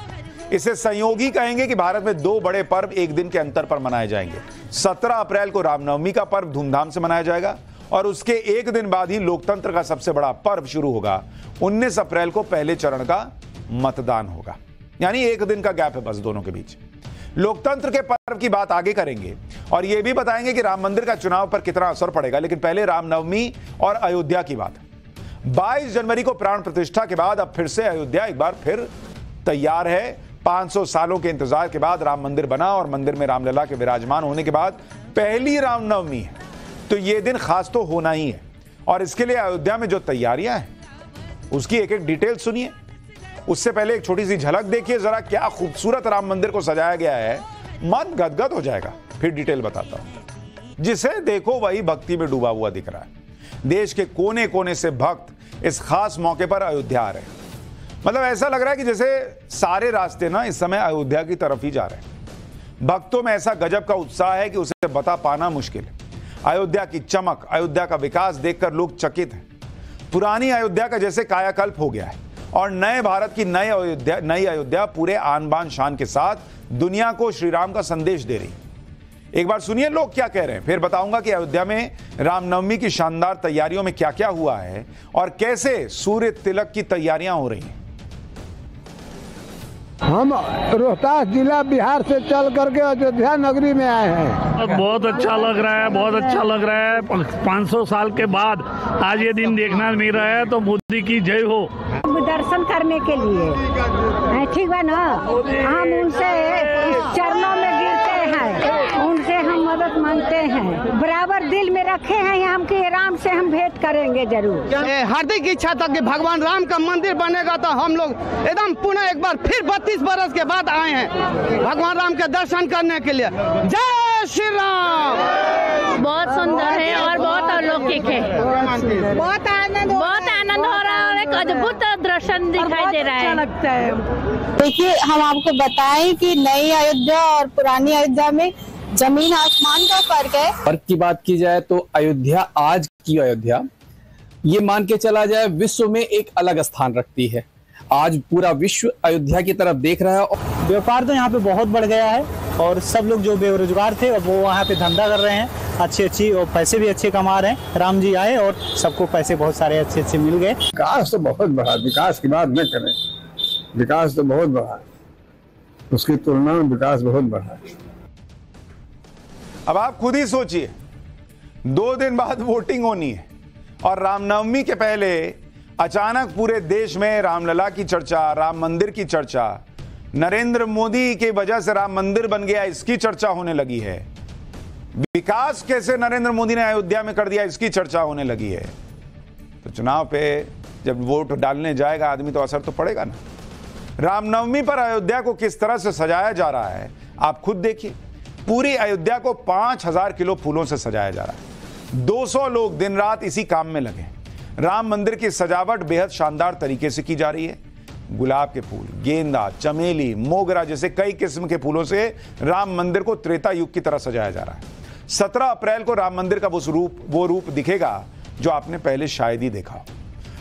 इसे संयोगी कहेंगे कि भारत में 2 बड़े पर्व एक दिन के अंतर पर मनाए जाएंगे। 17 अप्रैल को रामनवमी का पर्व धूमधाम से मनाया जाएगा और उसके एक दिन बाद ही लोकतंत्र का सबसे बड़ा पर्व शुरू होगा। 19 अप्रैल को पहले चरण का मतदान होगा, यानी एक दिन का गैप है बस दोनों के बीच। लोकतंत्र के पर्व की बात आगे करेंगे और यह भी बताएंगे कि राम मंदिर का चुनाव पर कितना असर पड़ेगा। लेकिन पहले रामनवमी और अयोध्या की बात। 22 जनवरी को प्राण प्रतिष्ठा के बाद अब फिर से अयोध्या एक बार फिर तैयार है। 500 सालों के इंतजार के बाद राम मंदिर बना और मंदिर में रामलला के विराजमान होने के बाद पहली रामनवमी है, तो यह दिन खास तो होना ही है। और इसके लिए अयोध्या में जो तैयारियां हैं उसकी एक एक डिटेल सुनिए। उससे पहले एक छोटी सी झलक देखिए जरा, क्या खूबसूरत राम मंदिर को सजाया गया है। मन गदगद हो जाएगा। फिर डिटेल बताता हूं। जिसे देखो वही भक्ति में डूबा हुआ दिख रहा है। देश के कोने कोने से भक्त इस खास मौके पर अयोध्या आ रहे हैं। मतलब ऐसा लग रहा है कि जैसे सारे रास्ते ना इस समय अयोध्या की तरफ ही जा रहे हैं। भक्तों में ऐसा गजब का उत्साह है कि उसे बता पाना मुश्किल है। अयोध्या की चमक, अयोध्या का विकास देखकर लोग चकित हैं। पुरानी अयोध्या का जैसे कायाकल्प हो गया है और नए भारत की नई अयोध्या पूरे आन बान शान के साथ दुनिया को श्री राम का संदेश दे रही है। एक बार सुनिए लोग क्या कह रहे हैं, फिर बताऊंगा कि अयोध्या में रामनवमी की शानदार तैयारियों में क्या क्या हुआ है और कैसे सूर्य तिलक की तैयारियां हो रही हैं। हम रोहतास जिला बिहार से चल करके अयोध्या नगरी में आए हैं। बहुत अच्छा लग रहा है, बहुत अच्छा लग रहा है। 500 साल के बाद आज ये दिन देखना मिल रहा है, तो मोदी की जय हो। दर्शन करने के लिए ठीक है ना, हम उनसे चरणों में गिरते हैं, उनसे हम मदद मांगते हैं, बराबर दिल में रखे हैं हम कि राम से हम भेंट करेंगे जरूर। हार्दिक इच्छा था कि भगवान राम का मंदिर बनेगा तो हम लोग एकदम पुनः एक बार फिर 32 बरस के बाद आए हैं भगवान राम के दर्शन करने के लिए। जय श्री राम। बहुत सुंदर है और बहुत अलौकिक है। बहुत आनंद हो रहा है और एक अद्भुत दर्शन दिखाई दे रहा है। लगता है। देखिए हम आपको बताएं कि नई अयोध्या और पुरानी अयोध्या में जमीन आसमान का फर्क है। फर्क की बात की जाए तो अयोध्या, आज की अयोध्या, ये मान के चला जाए विश्व में एक अलग स्थान रखती है। आज पूरा विश्व अयोध्या की तरफ देख रहा है। व्यापार तो यहाँ पे बहुत बढ़ गया है और सब लोग जो बेरोजगार थे वो वहाँ पे धंधा कर रहे हैं, अच्छी और पैसे भी अच्छे कमा रहे हैं। राम जी आए और सबको पैसे बहुत सारे अच्छे मिल गए। विकास तो बहुत बढ़ा, विकास की बात न करें, विकास तो बहुत बढ़ा, उसकी तुलना में विकास बहुत बढ़ा। अब आप खुद ही सोचिए, 2 दिन बाद वोटिंग होनी है और रामनवमी के पहले अचानक पूरे देश में रामलला की चर्चा, राम मंदिर की चर्चा, नरेंद्र मोदी की वजह से राम मंदिर बन गया इसकी चर्चा होने लगी है। विकास कैसे नरेंद्र मोदी ने अयोध्या में कर दिया इसकी चर्चा होने लगी है। तो चुनाव पे जब वोट डालने जाएगा आदमी तो असर तो पड़ेगा ना। रामनवमी पर अयोध्या को किस तरह से सजाया जा रहा है आप खुद देखिए। पूरी अयोध्या को 5000 किलो फूलों से सजाया जा रहा है। 200 लोग दिन रात इसी काम में लगे। राम मंदिर की सजावट बेहद शानदार तरीके से की जा रही है। गुलाब के फूल, गेंदा, चमेली, मोगरा जैसे कई किस्म के फूलों से राम मंदिर को त्रेता युग की तरह सजाया जा रहा है। 17 अप्रैल को राम मंदिर का वो रूप दिखेगा जो आपने पहले शायद ही देखा हो।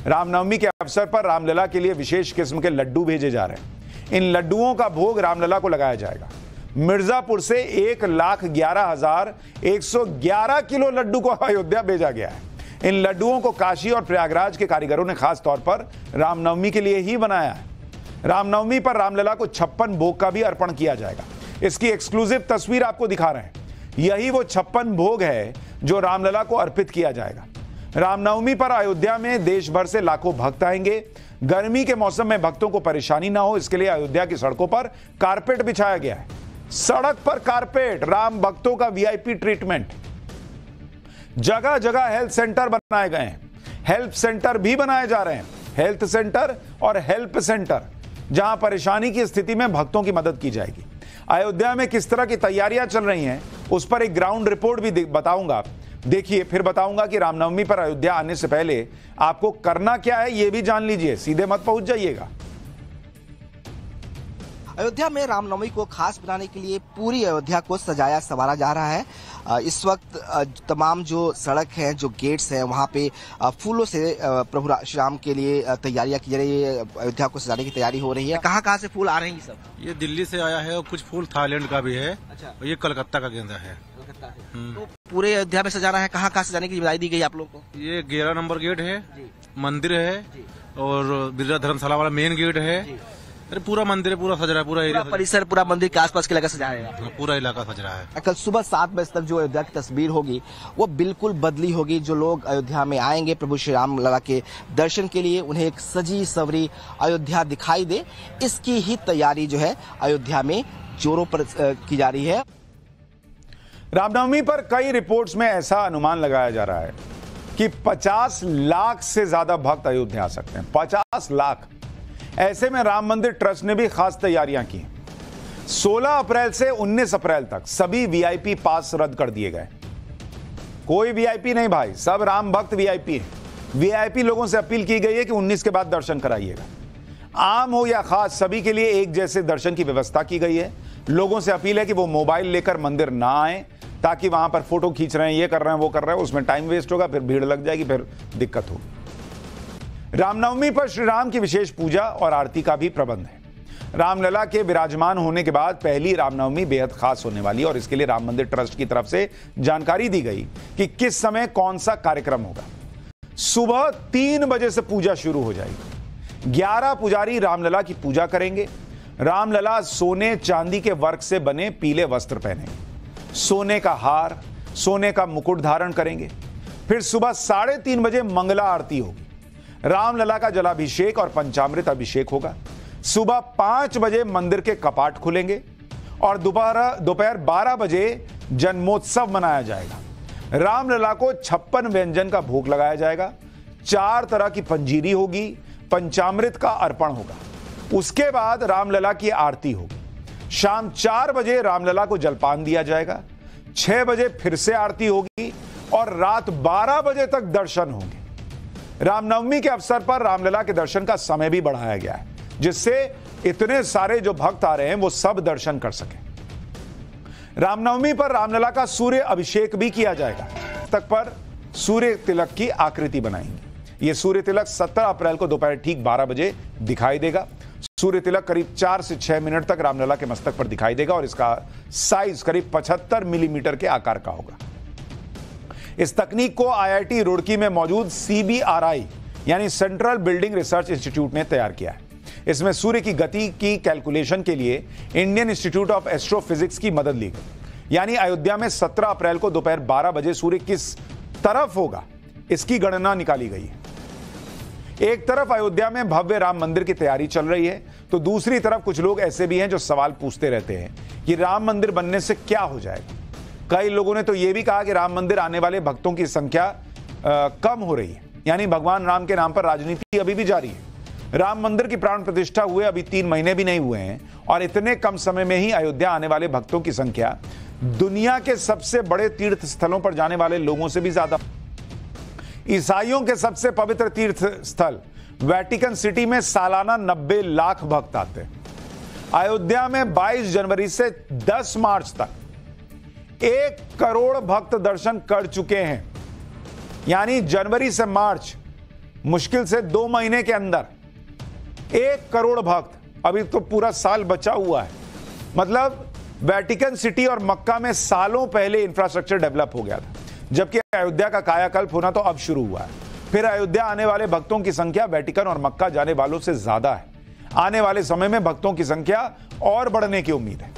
रामनवमी के अवसर पर रामलला के लिए विशेष किस्म के लड्डू भेजे जा रहे हैं। इन लड्डुओं का भोग रामलला को लगाया जाएगा। मिर्जापुर से 1,11,111 किलो लड्डू को अयोध्या भेजा गया है। इन लड्डुओं को काशी और प्रयागराज के कारीगरों ने खास तौर पर रामनवमी के लिए ही बनाया है। रामनवमी पर रामलला को 56 भोग का भी अर्पण किया जाएगा। इसकी एक्सक्लूसिव तस्वीर आपको दिखा रहे हैं। यही वो 56 भोग है जो रामलला को अर्पित किया जाएगा। रामनवमी पर अयोध्या में देश भर से लाखों भक्त आएंगे। गर्मी के मौसम में भक्तों को परेशानी ना हो, इसके लिए अयोध्या की सड़कों पर कारपेट बिछाया गया है। सड़क पर कारपेट, राम भक्तों का वीआईपी ट्रीटमेंट। जगह जगह हेल्थ सेंटर बनाए गए हैं। हेल्प सेंटर भी बनाए जा रहे हैं। हेल्थ सेंटर और हेल्प सेंटर, जहां परेशानी की स्थिति में भक्तों की मदद की जाएगी। अयोध्या में किस तरह की तैयारियां चल रही हैं, उस पर एक ग्राउंड रिपोर्ट भी बताऊंगा। देखिए, फिर बताऊंगा कि रामनवमी पर अयोध्या आने से पहले आपको करना क्या है, यह भी जान लीजिए। सीधे मत पहुंच जाइएगा। अयोध्या में रामनवमी को खास बनाने के लिए पूरी अयोध्या को सजाया संवारा जा रहा है। इस वक्त तमाम जो सड़क है, जो गेट्स हैं, वहाँ पे फूलों से प्रभु श्री राम के लिए तैयारियां की जा रही है। अयोध्या को सजाने की तैयारी हो रही है। कहाँ से फूल आ रहे हैं सब? ये दिल्ली से आया है और कुछ फूल थाईलैंड का भी है। अच्छा। और ये कलकत्ता का गेंदा है। तो पूरे अयोध्या में सजाना है। कहाँ सजाने की जिम्मेदारी दी गई आप लोग को? ये 11 नंबर गेट है, मंदिर है और बिरला धर्मशाला वाला मेन गेट है। अरे पूरा मंदिर पूरा सज रहा है, पूरा एरिया परिसर, पूरा मंदिर के आसपास के इलाका सजाया है। पूरा इलाका सज रहा है। कल सुबह 7 बजे तक जो अयोध्या की तस्वीर होगी वो बिल्कुल बदली होगी। जो लोग अयोध्या में आएंगे प्रभु श्री राम लला के दर्शन के लिए, उन्हें एक सजी सवरी अयोध्या दिखाई दे, इसकी ही तैयारी जो है अयोध्या में जोरों पर की जा रही है। रामनवमी पर कई रिपोर्ट्स में ऐसा अनुमान लगाया जा रहा है कि 50 लाख से ज्यादा भक्त अयोध्या आ सकते हैं। 50 लाख। ऐसे में राम मंदिर ट्रस्ट ने भी खास तैयारियां की। 16 अप्रैल से 19 अप्रैल तक सभी वीआईपी पास रद्द कर दिए गए। कोई वीआईपी नहीं भाई, सब राम भक्त वीआईपी है। वीआईपी लोगों से अपील की गई है कि 19 के बाद दर्शन कराइएगा। आम हो या खास, सभी के लिए एक जैसे दर्शन की व्यवस्था की गई है। लोगों से अपील है कि वो मोबाइल लेकर मंदिर ना आए, ताकि वहां पर फोटो खींच रहे हैं, ये कर रहे हैं, वो कर रहे हैं, उसमें टाइम वेस्ट होगा, फिर भीड़ लग जाएगी, फिर दिक्कत होगी। रामनवमी पर श्री राम की विशेष पूजा और आरती का भी प्रबंध है। रामलला के विराजमान होने के बाद पहली रामनवमी बेहद खास होने वाली है और इसके लिए राम मंदिर ट्रस्ट की तरफ से जानकारी दी गई कि किस समय कौन सा कार्यक्रम होगा। सुबह 3 बजे से पूजा शुरू हो जाएगी। 11 पुजारी रामलला की पूजा करेंगे। रामलला सोने चांदी के वर्क से बने पीले वस्त्र पहनेंगे, सोने का हार, सोने का मुकुट धारण करेंगे। फिर सुबह 3:30 बजे मंगला आरती होगी। रामलला का जलाभिषेक और पंचामृत अभिषेक होगा। सुबह 5 बजे मंदिर के कपाट खुलेंगे और दोपहर 12 बजे जन्मोत्सव मनाया जाएगा। रामलला को 56 व्यंजन का भोग लगाया जाएगा। 4 तरह की पंजीरी होगी, पंचामृत का अर्पण होगा। उसके बाद रामलला की आरती होगी। शाम 4 बजे रामलला को जलपान दिया जाएगा। 6 बजे फिर से आरती होगी और रात 12 बजे तक दर्शन होंगे। रामनवमी के अवसर पर रामलला के दर्शन का समय भी बढ़ाया गया है, जिससे इतने सारे जो भक्त आ रहे हैं वो सब दर्शन कर सकें। रामनवमी पर रामलला का सूर्य अभिषेक भी किया जाएगा। तक पर सूर्य तिलक की आकृति बनाएंगे। यह सूर्य तिलक 17 अप्रैल को दोपहर ठीक 12 बजे दिखाई देगा। सूर्य तिलक करीब 4 से 6 मिनट तक रामलला के मस्तक पर दिखाई देगा और इसका साइज करीब 75 मिलीमीटर के आकार का होगा। इस तकनीक को आईआईटी रुड़की में मौजूद सीबीआरआई यानी सेंट्रल बिल्डिंग रिसर्च इंस्टीट्यूट ने तैयार किया है। इसमें सूर्य की गति की कैलकुलेशन के लिए इंडियन इंस्टीट्यूट ऑफ एस्ट्रोफिजिक्स की मदद ली गई। यानी अयोध्या में 17 अप्रैल को दोपहर 12 बजे सूर्य किस तरफ होगा, इसकी गणना निकाली गई है। एक तरफ अयोध्या में भव्य राम मंदिर की तैयारी चल रही है, तो दूसरी तरफ कुछ लोग ऐसे भी हैं जो सवाल पूछते रहते हैं कि राम मंदिर बनने से क्या हो जाएगा। कई लोगों ने तो यह भी कहा कि राम मंदिर आने वाले भक्तों की संख्या कम हो रही है, यानी भगवान राम के नाम पर राजनीति अभी भी जारी है। राम मंदिर की प्राण प्रतिष्ठा हुए अभी 3 महीने भी नहीं हुए हैं और इतने कम समय में ही अयोध्या आने वाले भक्तों की संख्या दुनिया के सबसे बड़े तीर्थ स्थलों पर जाने वाले लोगों से भी ज्यादा। ईसाइयों के सबसे पवित्र तीर्थ स्थल वेटिकन सिटी में सालाना 90 लाख भक्त आते हैं। अयोध्या में 22 जनवरी से 10 मार्च तक 1 करोड़ भक्त दर्शन कर चुके हैं। यानी जनवरी से मार्च मुश्किल से 2 महीने के अंदर 1 करोड़ भक्त। अभी तो पूरा साल बचा हुआ है, मतलब वेटिकन सिटी और मक्का में सालों पहले इंफ्रास्ट्रक्चर डेवलप हो गया था, जबकि अयोध्या का कायाकल्प होना तो अब शुरू हुआ है। फिर अयोध्या आने वाले भक्तों की संख्या वेटिकन और मक्का जाने वालों से ज्यादा है। आने वाले समय में भक्तों की संख्या और बढ़ने की उम्मीद है।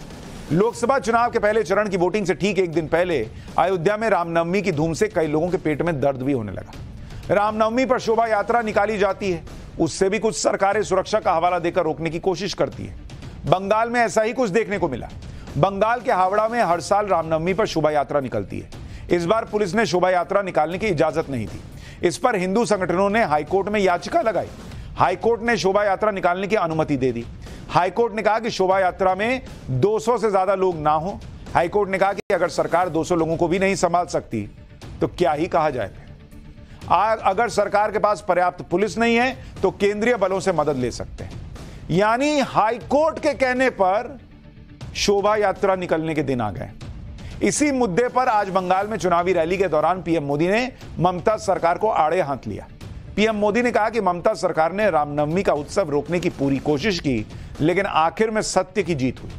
लोकसभा चुनाव के पहले चरण की वोटिंग से ठीक एक दिन पहले अयोध्या में रामनवमी की धूम से कई लोगों के पेट में दर्द भी होने लगा। रामनवमी पर शोभा यात्रा निकाली जाती है, उससे भी कुछ सरकारें सुरक्षा का हवाला देकर रोकने की कोशिश करती है। बंगाल में ऐसा ही कुछ देखने को मिला। बंगाल के हावड़ा में हर साल रामनवमी पर शोभा यात्रा निकलती है। इस बार पुलिस ने शोभा यात्रा निकालने की इजाजत नहीं दी। इस पर हिंदू संगठनों ने हाईकोर्ट में याचिका लगाई। हाईकोर्ट ने शोभा यात्रा निकालने की अनुमति दे दी। हाईकोर्ट ने कहा कि शोभा यात्रा में 200 से ज्यादा लोग ना हो। हाईकोर्ट ने कहा कि अगर सरकार 200 लोगों को भी नहीं संभाल सकती तो क्या ही कहा जाए। अगर सरकार के पास पर्याप्त पुलिस नहीं है तो केंद्रीय बलों से मदद ले सकते हैं। यानी हाईकोर्ट के कहने पर शोभा यात्रा निकलने के दिन आ गए। इसी मुद्दे पर आज बंगाल में चुनावी रैली के दौरान पीएम मोदी ने ममता सरकार को आड़े हाथ लिया। पीएम मोदी ने कहा कि ममता सरकार ने रामनवमी का उत्सव रोकने की पूरी कोशिश की, लेकिन आखिर में सत्य की जीत हुई।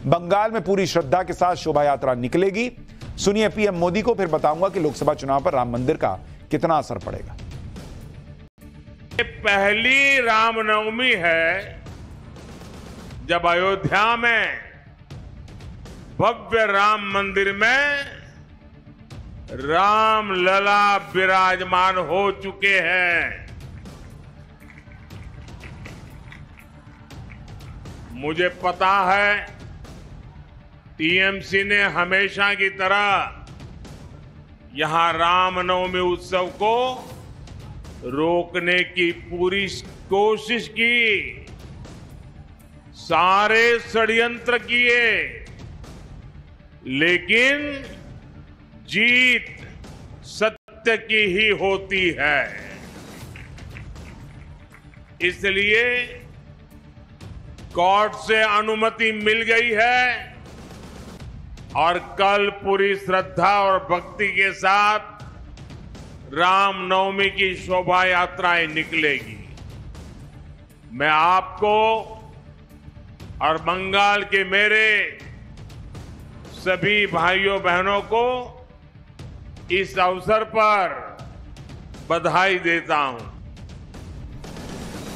बंगाल में पूरी श्रद्धा के साथ शोभा यात्रा निकलेगी। सुनिए पीएम मोदी को, फिर बताऊंगा कि लोकसभा चुनाव पर राम मंदिर का कितना असर पड़ेगा। पहली रामनवमी है जब अयोध्या में भव्य राम मंदिर में राम लला विराजमान हो चुके हैं। मुझे पता है टीएमसी ने हमेशा की तरह यहां रामनवमी उत्सव को रोकने की पूरी कोशिश की, सारे षड्यंत्र किए, लेकिन जीत सत्य की ही होती है। इसलिए कोर्ट से अनुमति मिल गई है और कल पूरी श्रद्धा और भक्ति के साथ रामनवमी की शोभा यात्राएं निकलेगी। मैं आपको और बंगाल के मेरे सभी भाइयों बहनों को इस अवसर पर बधाई देता हूं।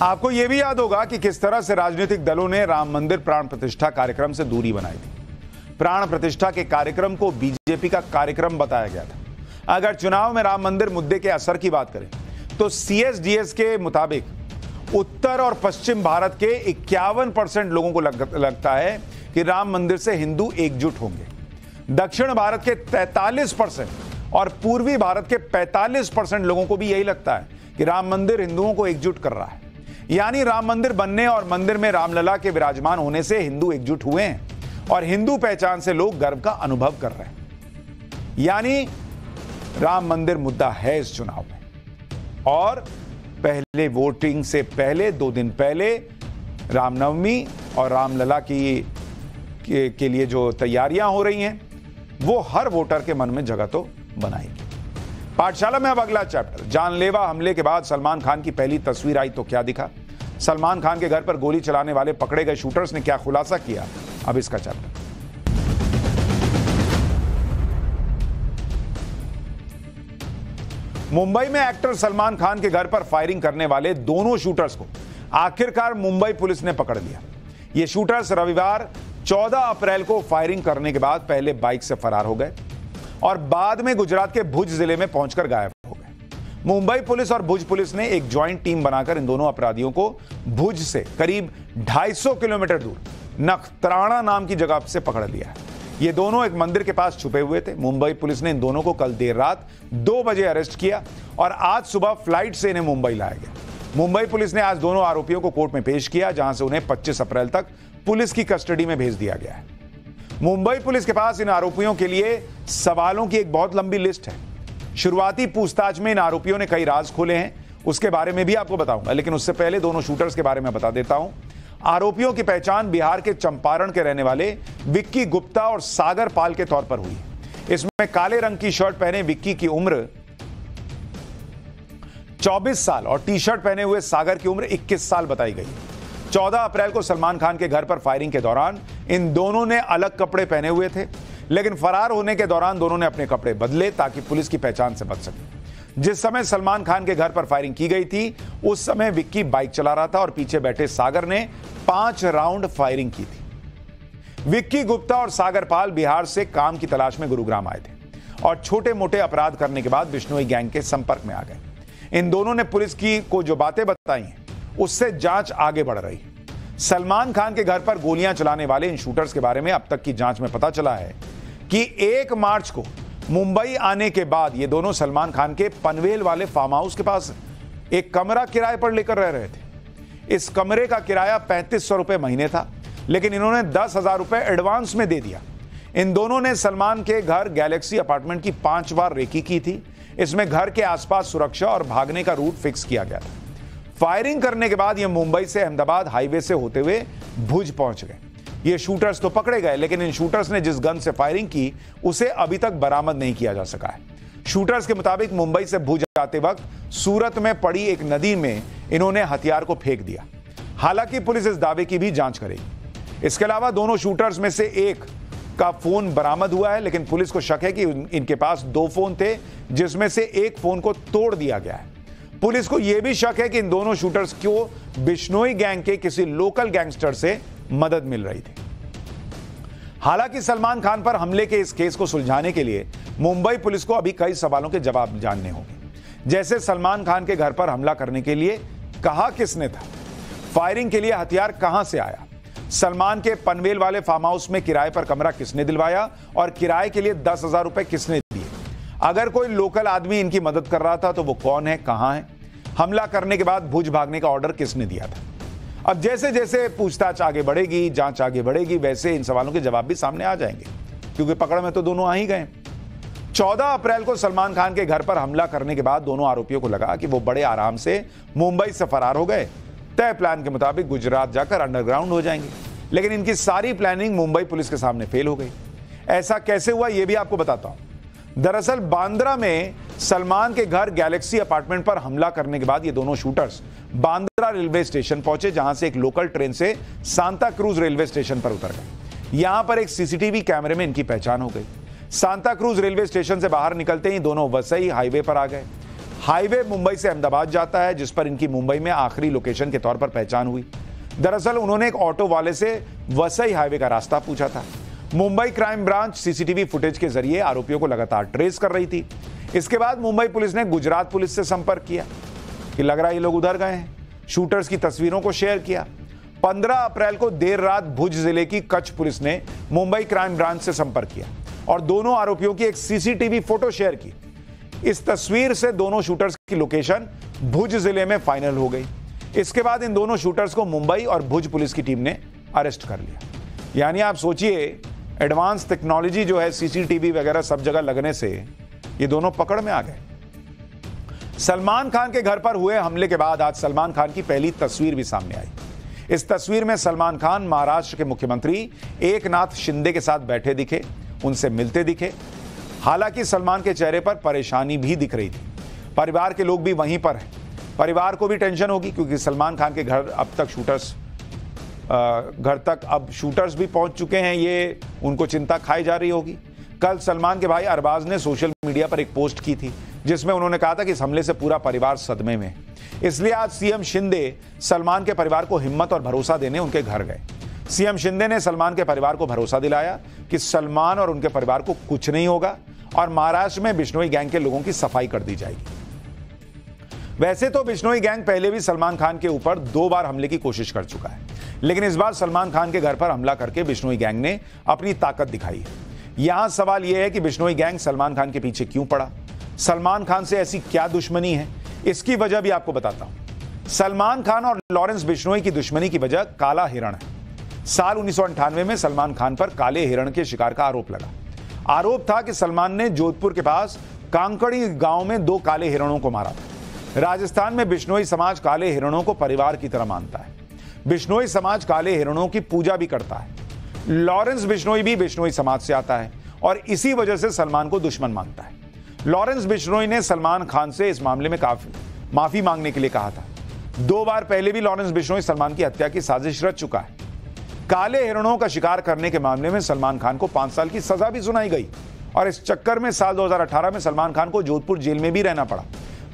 आपको यह भी याद होगा कि किस तरह से राजनीतिक दलों ने राम मंदिर प्राण प्रतिष्ठा कार्यक्रम से दूरी बनाई थी। प्राण प्रतिष्ठा के कार्यक्रम को बीजेपी का कार्यक्रम बताया गया था। अगर चुनाव में राम मंदिर मुद्दे के असर की बात करें तो सीएसडीएस के मुताबिक उत्तर और पश्चिम भारत के 51% लोगों को लगता है कि राम मंदिर से हिंदू एकजुट होंगे। दक्षिण भारत के 43% और पूर्वी भारत के 45% लोगों को भी यही लगता है कि राम मंदिर हिंदुओं को एकजुट कर रहा है। यानी राम मंदिर बनने और मंदिर में रामलला के विराजमान होने से हिंदू एकजुट हुए हैं और हिंदू पहचान से लोग गर्व का अनुभव कर रहे हैं। यानी राम मंदिर मुद्दा है इस चुनाव में। और पहले वोटिंग से पहले 2 दिन पहले रामनवमी और रामलला के लिए जो तैयारियां हो रही हैं वो हर वोटर के मन में जगह तो बनाएगी। पाठशाला में अब अगला चैप्टर, जानलेवा हमले के बाद सलमान खान की पहली तस्वीर आई तो क्या दिखा। सलमान खान के घर पर गोली चलाने वाले पकड़े गए शूटर्स ने क्या खुलासा किया, अब इसका चैप्टर। मुंबई में एक्टर सलमान खान के घर पर फायरिंग करने वाले दोनों शूटर्स को आखिरकार मुंबई पुलिस ने पकड़ लिया। ये शूटर्स रविवार 14 अप्रैल को फायरिंग करने के बाद पहले बाइक से फरार हो गए और बाद में गुजरात के भुज जिले में पहुंचकर गायब हो गए। मुंबई पुलिस और भुज पुलिस ने एक ज्वाइंट टीम बनाकर इन दोनों अपराधियों को भुज से करीब 250 किलोमीटर दूर नखत्राणा नाम की जगह से पकड़ लिया है। ये दोनों एक मंदिर के पास छुपे हुए थे। मुंबई पुलिस ने इन दोनों को कल देर रात 2 बजे अरेस्ट किया और आज सुबह फ्लाइट से इन्हें मुंबई लाया गया। मुंबई पुलिस ने आज दोनों आरोपियों को कोर्ट में पेश किया, जहां से उन्हें 25 अप्रैल तक पुलिस की कस्टडी में भेज दिया गया है। मुंबई पुलिस के पास इन आरोपियों के लिए सवालों की एक बहुत लंबी लिस्ट है। शुरुआती पूछताछ में इन आरोपियों ने कई राज खोले हैं, उसके बारे में भी आपको बताऊंगा, लेकिन उससे पहले दोनों शूटर्स के बारे में बता देता हूं। आरोपियों की पहचान बिहार के चंपारण के रहने वाले विक्की गुप्ता और सागर पाल के तौर पर हुई। इसमें काले रंग की शर्ट पहने विक्की की उम्र 24 साल और टी शर्ट पहने हुए सागर की उम्र 21 साल बताई गई। 14 अप्रैल को सलमान खान के घर पर फायरिंग के दौरान इन दोनों ने अलग कपड़े पहने हुए थे, लेकिन फरार होने के दौरान दोनों ने अपने कपड़े बदले ताकि पुलिस की पहचान से बच सके। जिस समय सलमान खान के घर पर फायरिंग की गई थी उस समय विक्की बाइक चला रहा था और पीछे बैठे सागर ने 5 राउंड फायरिंग की थी। विक्की गुप्ता और सागर पाल बिहार से काम की तलाश में गुरुग्राम आए थे और छोटे मोटे अपराध करने के बाद बिश्नोई गैंग के संपर्क में आ गए। इन दोनों ने पुलिस को जो बातें बताई हैं उससे जांच आगे बढ़ रही है। सलमान खान के घर पर गोलियां चलाने वाले इन शूटर्स के बारे में अब तक की जांच में पता चला है कि 1 मार्च को मुंबई आने के बाद ये दोनों सलमान खान के पनवेल वाले फार्म हाउस के पास एक कमरा किराए पर लेकर रह रहे थे। इस कमरे का किराया 3500 रुपए महीने था, लेकिन इन्होंने 10,000 रुपए एडवांस में दे दिया। इन दोनों ने सलमान के घर गैलेक्सी अपार्टमेंट की 5 बार रेकी की थी। इसमें घर के आसपास सुरक्षा और भागने का रूट फिक्स किया गया था। फायरिंग करने के बाद ये मुंबई से अहमदाबाद हाईवे से होते हुए भुज पहुंच गए। ये शूटर्स तो पकड़े गए, लेकिन इन शूटर्स ने जिस गन से फायरिंग की उसे अभी तक बरामद नहीं किया जा सका है। शूटर्स के मुताबिक मुंबई से भुज आते वक्त सूरत में पड़ी एक नदी में इन्होंने हथियार को फेंक दिया। हालांकि पुलिस इस दावे की भी जांच करेगी। इसके अलावा दोनों शूटर्स में से एक का फोन बरामद हुआ है, लेकिन पुलिस को शक है कि इनके पास 2 फोन थे, जिसमें से एक फोन को तोड़ दिया गया है। पुलिस को यह भी शक है कि इन दोनों शूटर्स को बिश्नोई गैंग के किसी लोकल गैंगस्टर से मदद मिल रही थी। हालांकि सलमान खान पर हमले के इस केस को सुलझाने के लिए मुंबई पुलिस को अभी कई सवालों के जवाब जानने होंगे, जैसे सलमान खान के घर पर हमला करने के लिए कहा किसने था, फायरिंग के लिए हथियार कहां से आया, सलमान के पनवेल वाले फार्म हाउस में किराए पर कमरा किसने दिलवाया और किराए के लिए 10,000 रुपए किसने दिए। अगर कोई लोकल आदमी इनकी मदद कर रहा था तो वो कौन है, कहां है, हमला करने के बाद भुज भागने का ऑर्डर किसने दिया था। अब जैसे जैसे पूछताछ आगे बढ़ेगी, जांच आगे बढ़ेगी, वैसे इन सवालों के जवाब भी सामने आ जाएंगे, क्योंकि पकड़ में तो दोनों आ ही गए। 14 अप्रैल को सलमान खान के घर पर हमला करने के बाद दोनों आरोपियों को लगा कि वो बड़े आराम से मुंबई से फरार हो गए, तय प्लान के मुताबिक गुजरात जाकर अंडरग्राउंड हो जाएंगे। लेकिन इनकी सारी प्लानिंग मुंबई पुलिस के सामने फेल हो गई। ऐसा कैसे हुआ यह भी आपको बताता हूं। दरअसल बांद्रा में सलमान के घर गैलेक्सी अपार्टमेंट पर हमला करने के बाद ये दोनों शूटर्स बांद्रा रेलवे स्टेशन पहुंचे, जहां से एक लोकल ट्रेन से सांता क्रूज रेलवे स्टेशन पर उतर गए। यहां पर एक सीसीटीवी कैमरे में इनकी पहचान हो गई। सांता क्रूज रेलवे स्टेशन से बाहर निकलते ही दोनों वसई हाईवे पर आ गए। हाईवे मुंबई से अहमदाबाद जाता है, जिस पर इनकी मुंबई में आखिरी लोकेशन के तौर पर पहचान हुई। दरअसल उन्होंने एक ऑटो वाले से वसई हाईवे का रास्ता पूछा था। Mumbai crime branch CCTV footage के जरिए आरोपियों को लगातार ट्रेस कर रही थी। इसके बाद मुंबई पुलिस ने गुजरात पुलिस से संपर्क किया कि लग रहा है ये लोग उधर गए हैं। शूटर्स की तस्वीरों को शेयर किया। 15 अप्रैल को देर रात भुज जिले की कच्छ पुलिस ने मुंबई क्राइम ब्रांच से संपर्क किया और दोनों आरोपियों की एक सीसीटीवी फोटो शेयर की। इस तस्वीर से दोनों शूटर्स की लोकेशन भुज जिले में फाइनल हो गई। इसके बाद इन दोनों शूटर्स को मुंबई और भुज पुलिस की टीम ने अरेस्ट कर लिया। यानी आप सोचिए, एडवांस टेक्नोलॉजी जो है, सीसीटीवी वगैरह सब जगह लगने से ये दोनों पकड़ में आ गए। सलमान खान के घर पर हुए हमले के बाद आज सलमान खान की पहली तस्वीर भी सामने आई। इस तस्वीर में सलमान खान महाराष्ट्र के मुख्यमंत्री एकनाथ शिंदे के साथ बैठे दिखे, उनसे मिलते दिखे। हालांकि सलमान के चेहरे पर परेशानी भी दिख रही थी। परिवार के लोग भी वहीं पर हैं। परिवार को भी टेंशन होगी, क्योंकि सलमान खान के घर तक अब शूटर्स भी पहुंच चुके हैं। ये उनको चिंता खाई जा रही होगी। कल सलमान के भाई अरबाज ने सोशल मीडिया पर एक पोस्ट की थी, जिसमें उन्होंने कहा था कि इस हमले से पूरा परिवार सदमे में। इसलिए आज सीएम शिंदे सलमान के परिवार को हिम्मत और भरोसा देने उनके घर गए। सीएम शिंदे ने सलमान के परिवार को भरोसा दिलाया कि सलमान और उनके परिवार को कुछ नहीं होगा और महाराष्ट्र में बिश्नोई गैंग के लोगों की सफाई कर दी जाएगी। वैसे तो बिश्नोई गैंग पहले भी सलमान खान के ऊपर 2 बार हमले की कोशिश कर चुका है, लेकिन इस बार सलमान खान के घर पर हमला करके बिश्नोई गैंग ने अपनी ताकत दिखाई है। यहां सवाल यह है कि बिश्नोई गैंग सलमान खान के पीछे क्यों पड़ा, सलमान खान से ऐसी क्या दुश्मनी है। इसकी वजह भी आपको बताता हूं। सलमान खान और लॉरेंस बिश्नोई की दुश्मनी की वजह काला हिरण है। साल 1998 में सलमान खान पर काले हिरण के शिकार का आरोप लगा। आरोप था कि सलमान ने जोधपुर के पास कांकड़ी गांव में 2 काले हिरणों को मारा था। राजस्थान में बिश्नोई समाज काले हिरणों को परिवार की तरह मानता है। बिश्नोई समाज काले हिरणों की पूजा भी करता है। लॉरेंस बिश्नोई भी बिश्नोई समाज से आता है और इसी वजह से सलमान को दुश्मन मानता है। लॉरेंस बिश्नोई ने सलमान खान से इस मामले में काफी माफी मांगने के लिए कहा था। 2 बार पहले भी लॉरेंस बिश्नोई सलमान की हत्या की साजिश रच चुका है। काले हिरणों का शिकार करने के मामले में सलमान खान को 5 साल की सजा भी सुनाई गई और इस चक्कर में साल 2018 में सलमान खान को जोधपुर जेल में भी रहना पड़ा।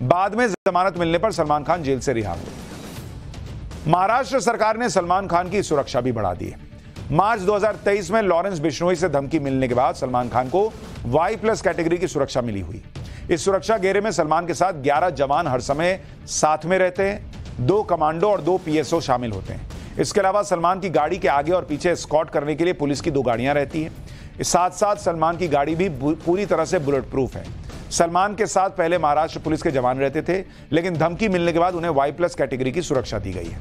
बाद में जमानत मिलने पर सलमान खान जेल से रिहा हुए। महाराष्ट्र सरकार ने सलमान खान की सुरक्षा भी बढ़ा दी है। मार्च 2023 में लॉरेंस बिश्नोई से धमकी मिलने के बाद सलमान खान को Y+ कैटेगरी की सुरक्षा मिली हुई। इस सुरक्षा घेरे में सलमान के साथ 11 जवान हर समय साथ में रहते हैं। 2 कमांडो और 2 PSO शामिल होते हैं। इसके अलावा सलमान की गाड़ी के आगे और पीछे एस्कॉर्ट करने के लिए पुलिस की 2 गाड़ियां रहती हैं। साथ साथ सलमान की गाड़ी भी पूरी तरह से बुलेट प्रूफ है। सलमान के साथ पहले महाराष्ट्र पुलिस के जवान रहते थे, लेकिन धमकी मिलने के बाद उन्हें Y+ कैटेगरी की सुरक्षा दी गई है।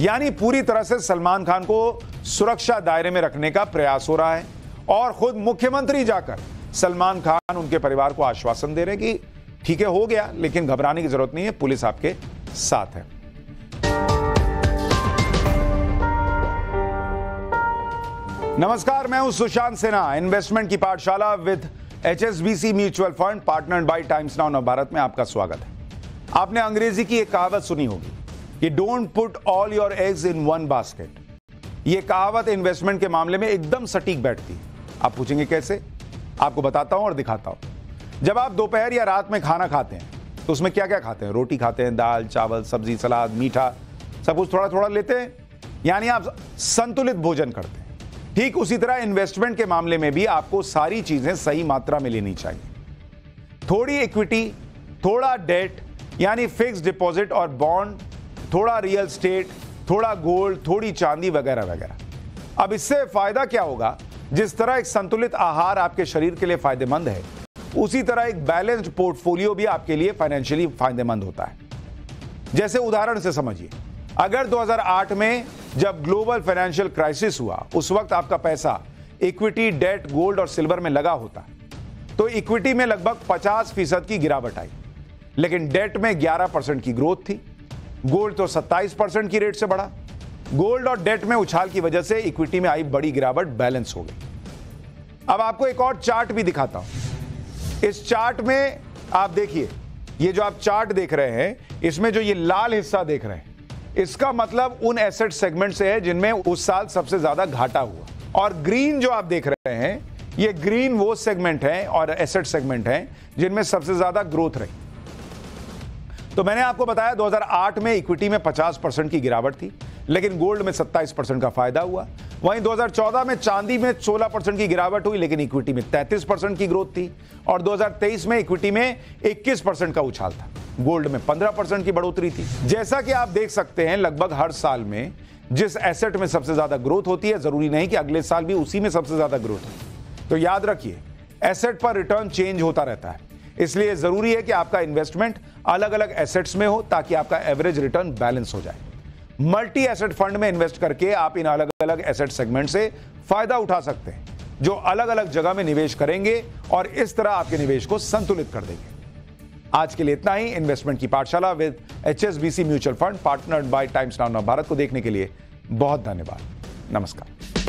यानी पूरी तरह से सलमान खान को सुरक्षा दायरे में रखने का प्रयास हो रहा है और खुद मुख्यमंत्री जाकर सलमान खान उनके परिवार को आश्वासन दे रहे हैं कि ठीक है, हो गया, लेकिन घबराने की जरूरत नहीं है, पुलिस आपके साथ है। नमस्कार, मैं हूं सुशांत सिन्हा। इन्वेस्टमेंट की पाठशाला with HSBC mutual fund partnered by Times Now Navbharat में आपका स्वागत है। आपने अंग्रेजी की एक कहावत सुनी होगी कि don't put all your eggs in one basket. यह कहावत इन्वेस्टमेंट के मामले में एकदम सटीक बैठती है। आप पूछेंगे कैसे? आपको बताता हूं और दिखाता हूं। जब आप दोपहर या रात में खाना खाते हैं तो उसमें क्या क्या खाते हैं? रोटी खाते हैं, दाल, चावल, सब्जी, सलाद, मीठा, सब कुछ थोड़ा थोड़ा लेते हैं, यानी आप संतुलित भोजन करते हैं। ठीक उसी तरह इन्वेस्टमेंट के मामले में भी आपको सारी चीजें सही मात्रा में लेनी चाहिए। थोड़ी इक्विटी, थोड़ा डेट यानी फिक्स डिपॉजिट और बॉन्ड, थोड़ा रियल एस्टेट, थोड़ा गोल्ड, थोड़ी चांदी वगैरह वगैरह। अब इससे फायदा क्या होगा? जिस तरह एक संतुलित आहार आपके शरीर के लिए फायदेमंद है, उसी तरह एक बैलेंस्ड पोर्टफोलियो भी आपके लिए फाइनेंशियली फायदेमंद होता है। जैसे उदाहरण से समझिए, अगर 2008 में जब ग्लोबल फाइनेंशियल क्राइसिस हुआ, उस वक्त आपका पैसा इक्विटी, डेट, गोल्ड और सिल्वर में लगा होता तो इक्विटी में लगभग 50% की गिरावट आई, लेकिन डेट में 11% की ग्रोथ थी। गोल्ड तो 27% की रेट से बढ़ा। गोल्ड और डेट में उछाल की वजह से इक्विटी में आई बड़ी गिरावट बैलेंस हो गई। अब आपको एक और चार्ट भी दिखाता हूं। इस चार्ट में आप देखिए, ये जो आप चार्ट देख रहे हैं, इसमें जो ये लाल हिस्सा देख रहे हैं, इसका मतलब उन एसेट सेगमेंट से है जिनमें उस साल सबसे ज्यादा घाटा हुआ। और ग्रीन जो आप देख रहे हैं, ये ग्रीन वो सेगमेंट है और एसेट सेगमेंट है जिनमें सबसे ज्यादा ग्रोथ रही। तो मैंने आपको बताया 2008 में इक्विटी में 50% की गिरावट थी, लेकिन गोल्ड में 27% का फायदा हुआ। वहीं 2014 में चांदी में 16% की गिरावट हुई, लेकिन इक्विटी में 33% की ग्रोथ थी। और 2023 में इक्विटी में 21% का उछाल था, गोल्ड में 15% की बढ़ोतरी थी। जैसा कि आप देख सकते हैं, लगभग हर साल में जिस एसेट में सबसे ज्यादा ग्रोथ होती है, जरूरी नहीं कि अगले साल भी उसी में सबसे ज्यादा ग्रोथ हो। तो याद रखिए, एसेट पर रिटर्न चेंज होता रहता है, इसलिए जरूरी है कि आपका इन्वेस्टमेंट अलग अलग एसेट्स में हो ताकि आपका एवरेज रिटर्न बैलेंस हो जाए। मल्टी एसेट फंड में इन्वेस्ट करके आप इन अलग अलग एसेट सेगमेंट से फायदा उठा सकते हैं, जो अलग अलग जगह में निवेश करेंगे और इस तरह आपके निवेश को संतुलित कर देंगे। आज के लिए इतना ही। इन्वेस्टमेंट की पाठशाला with HSBC mutual fund partnered by Times Now Navbharat को देखने के लिए बहुत धन्यवाद। नमस्कार।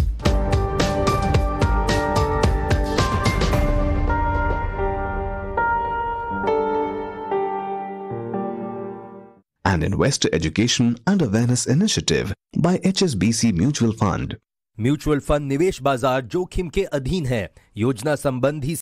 An investor education and awareness initiative by HSBC Mutual Fund। Mutual fund निवेश बाजार जोखिम के अधीन है। योजना संबंधी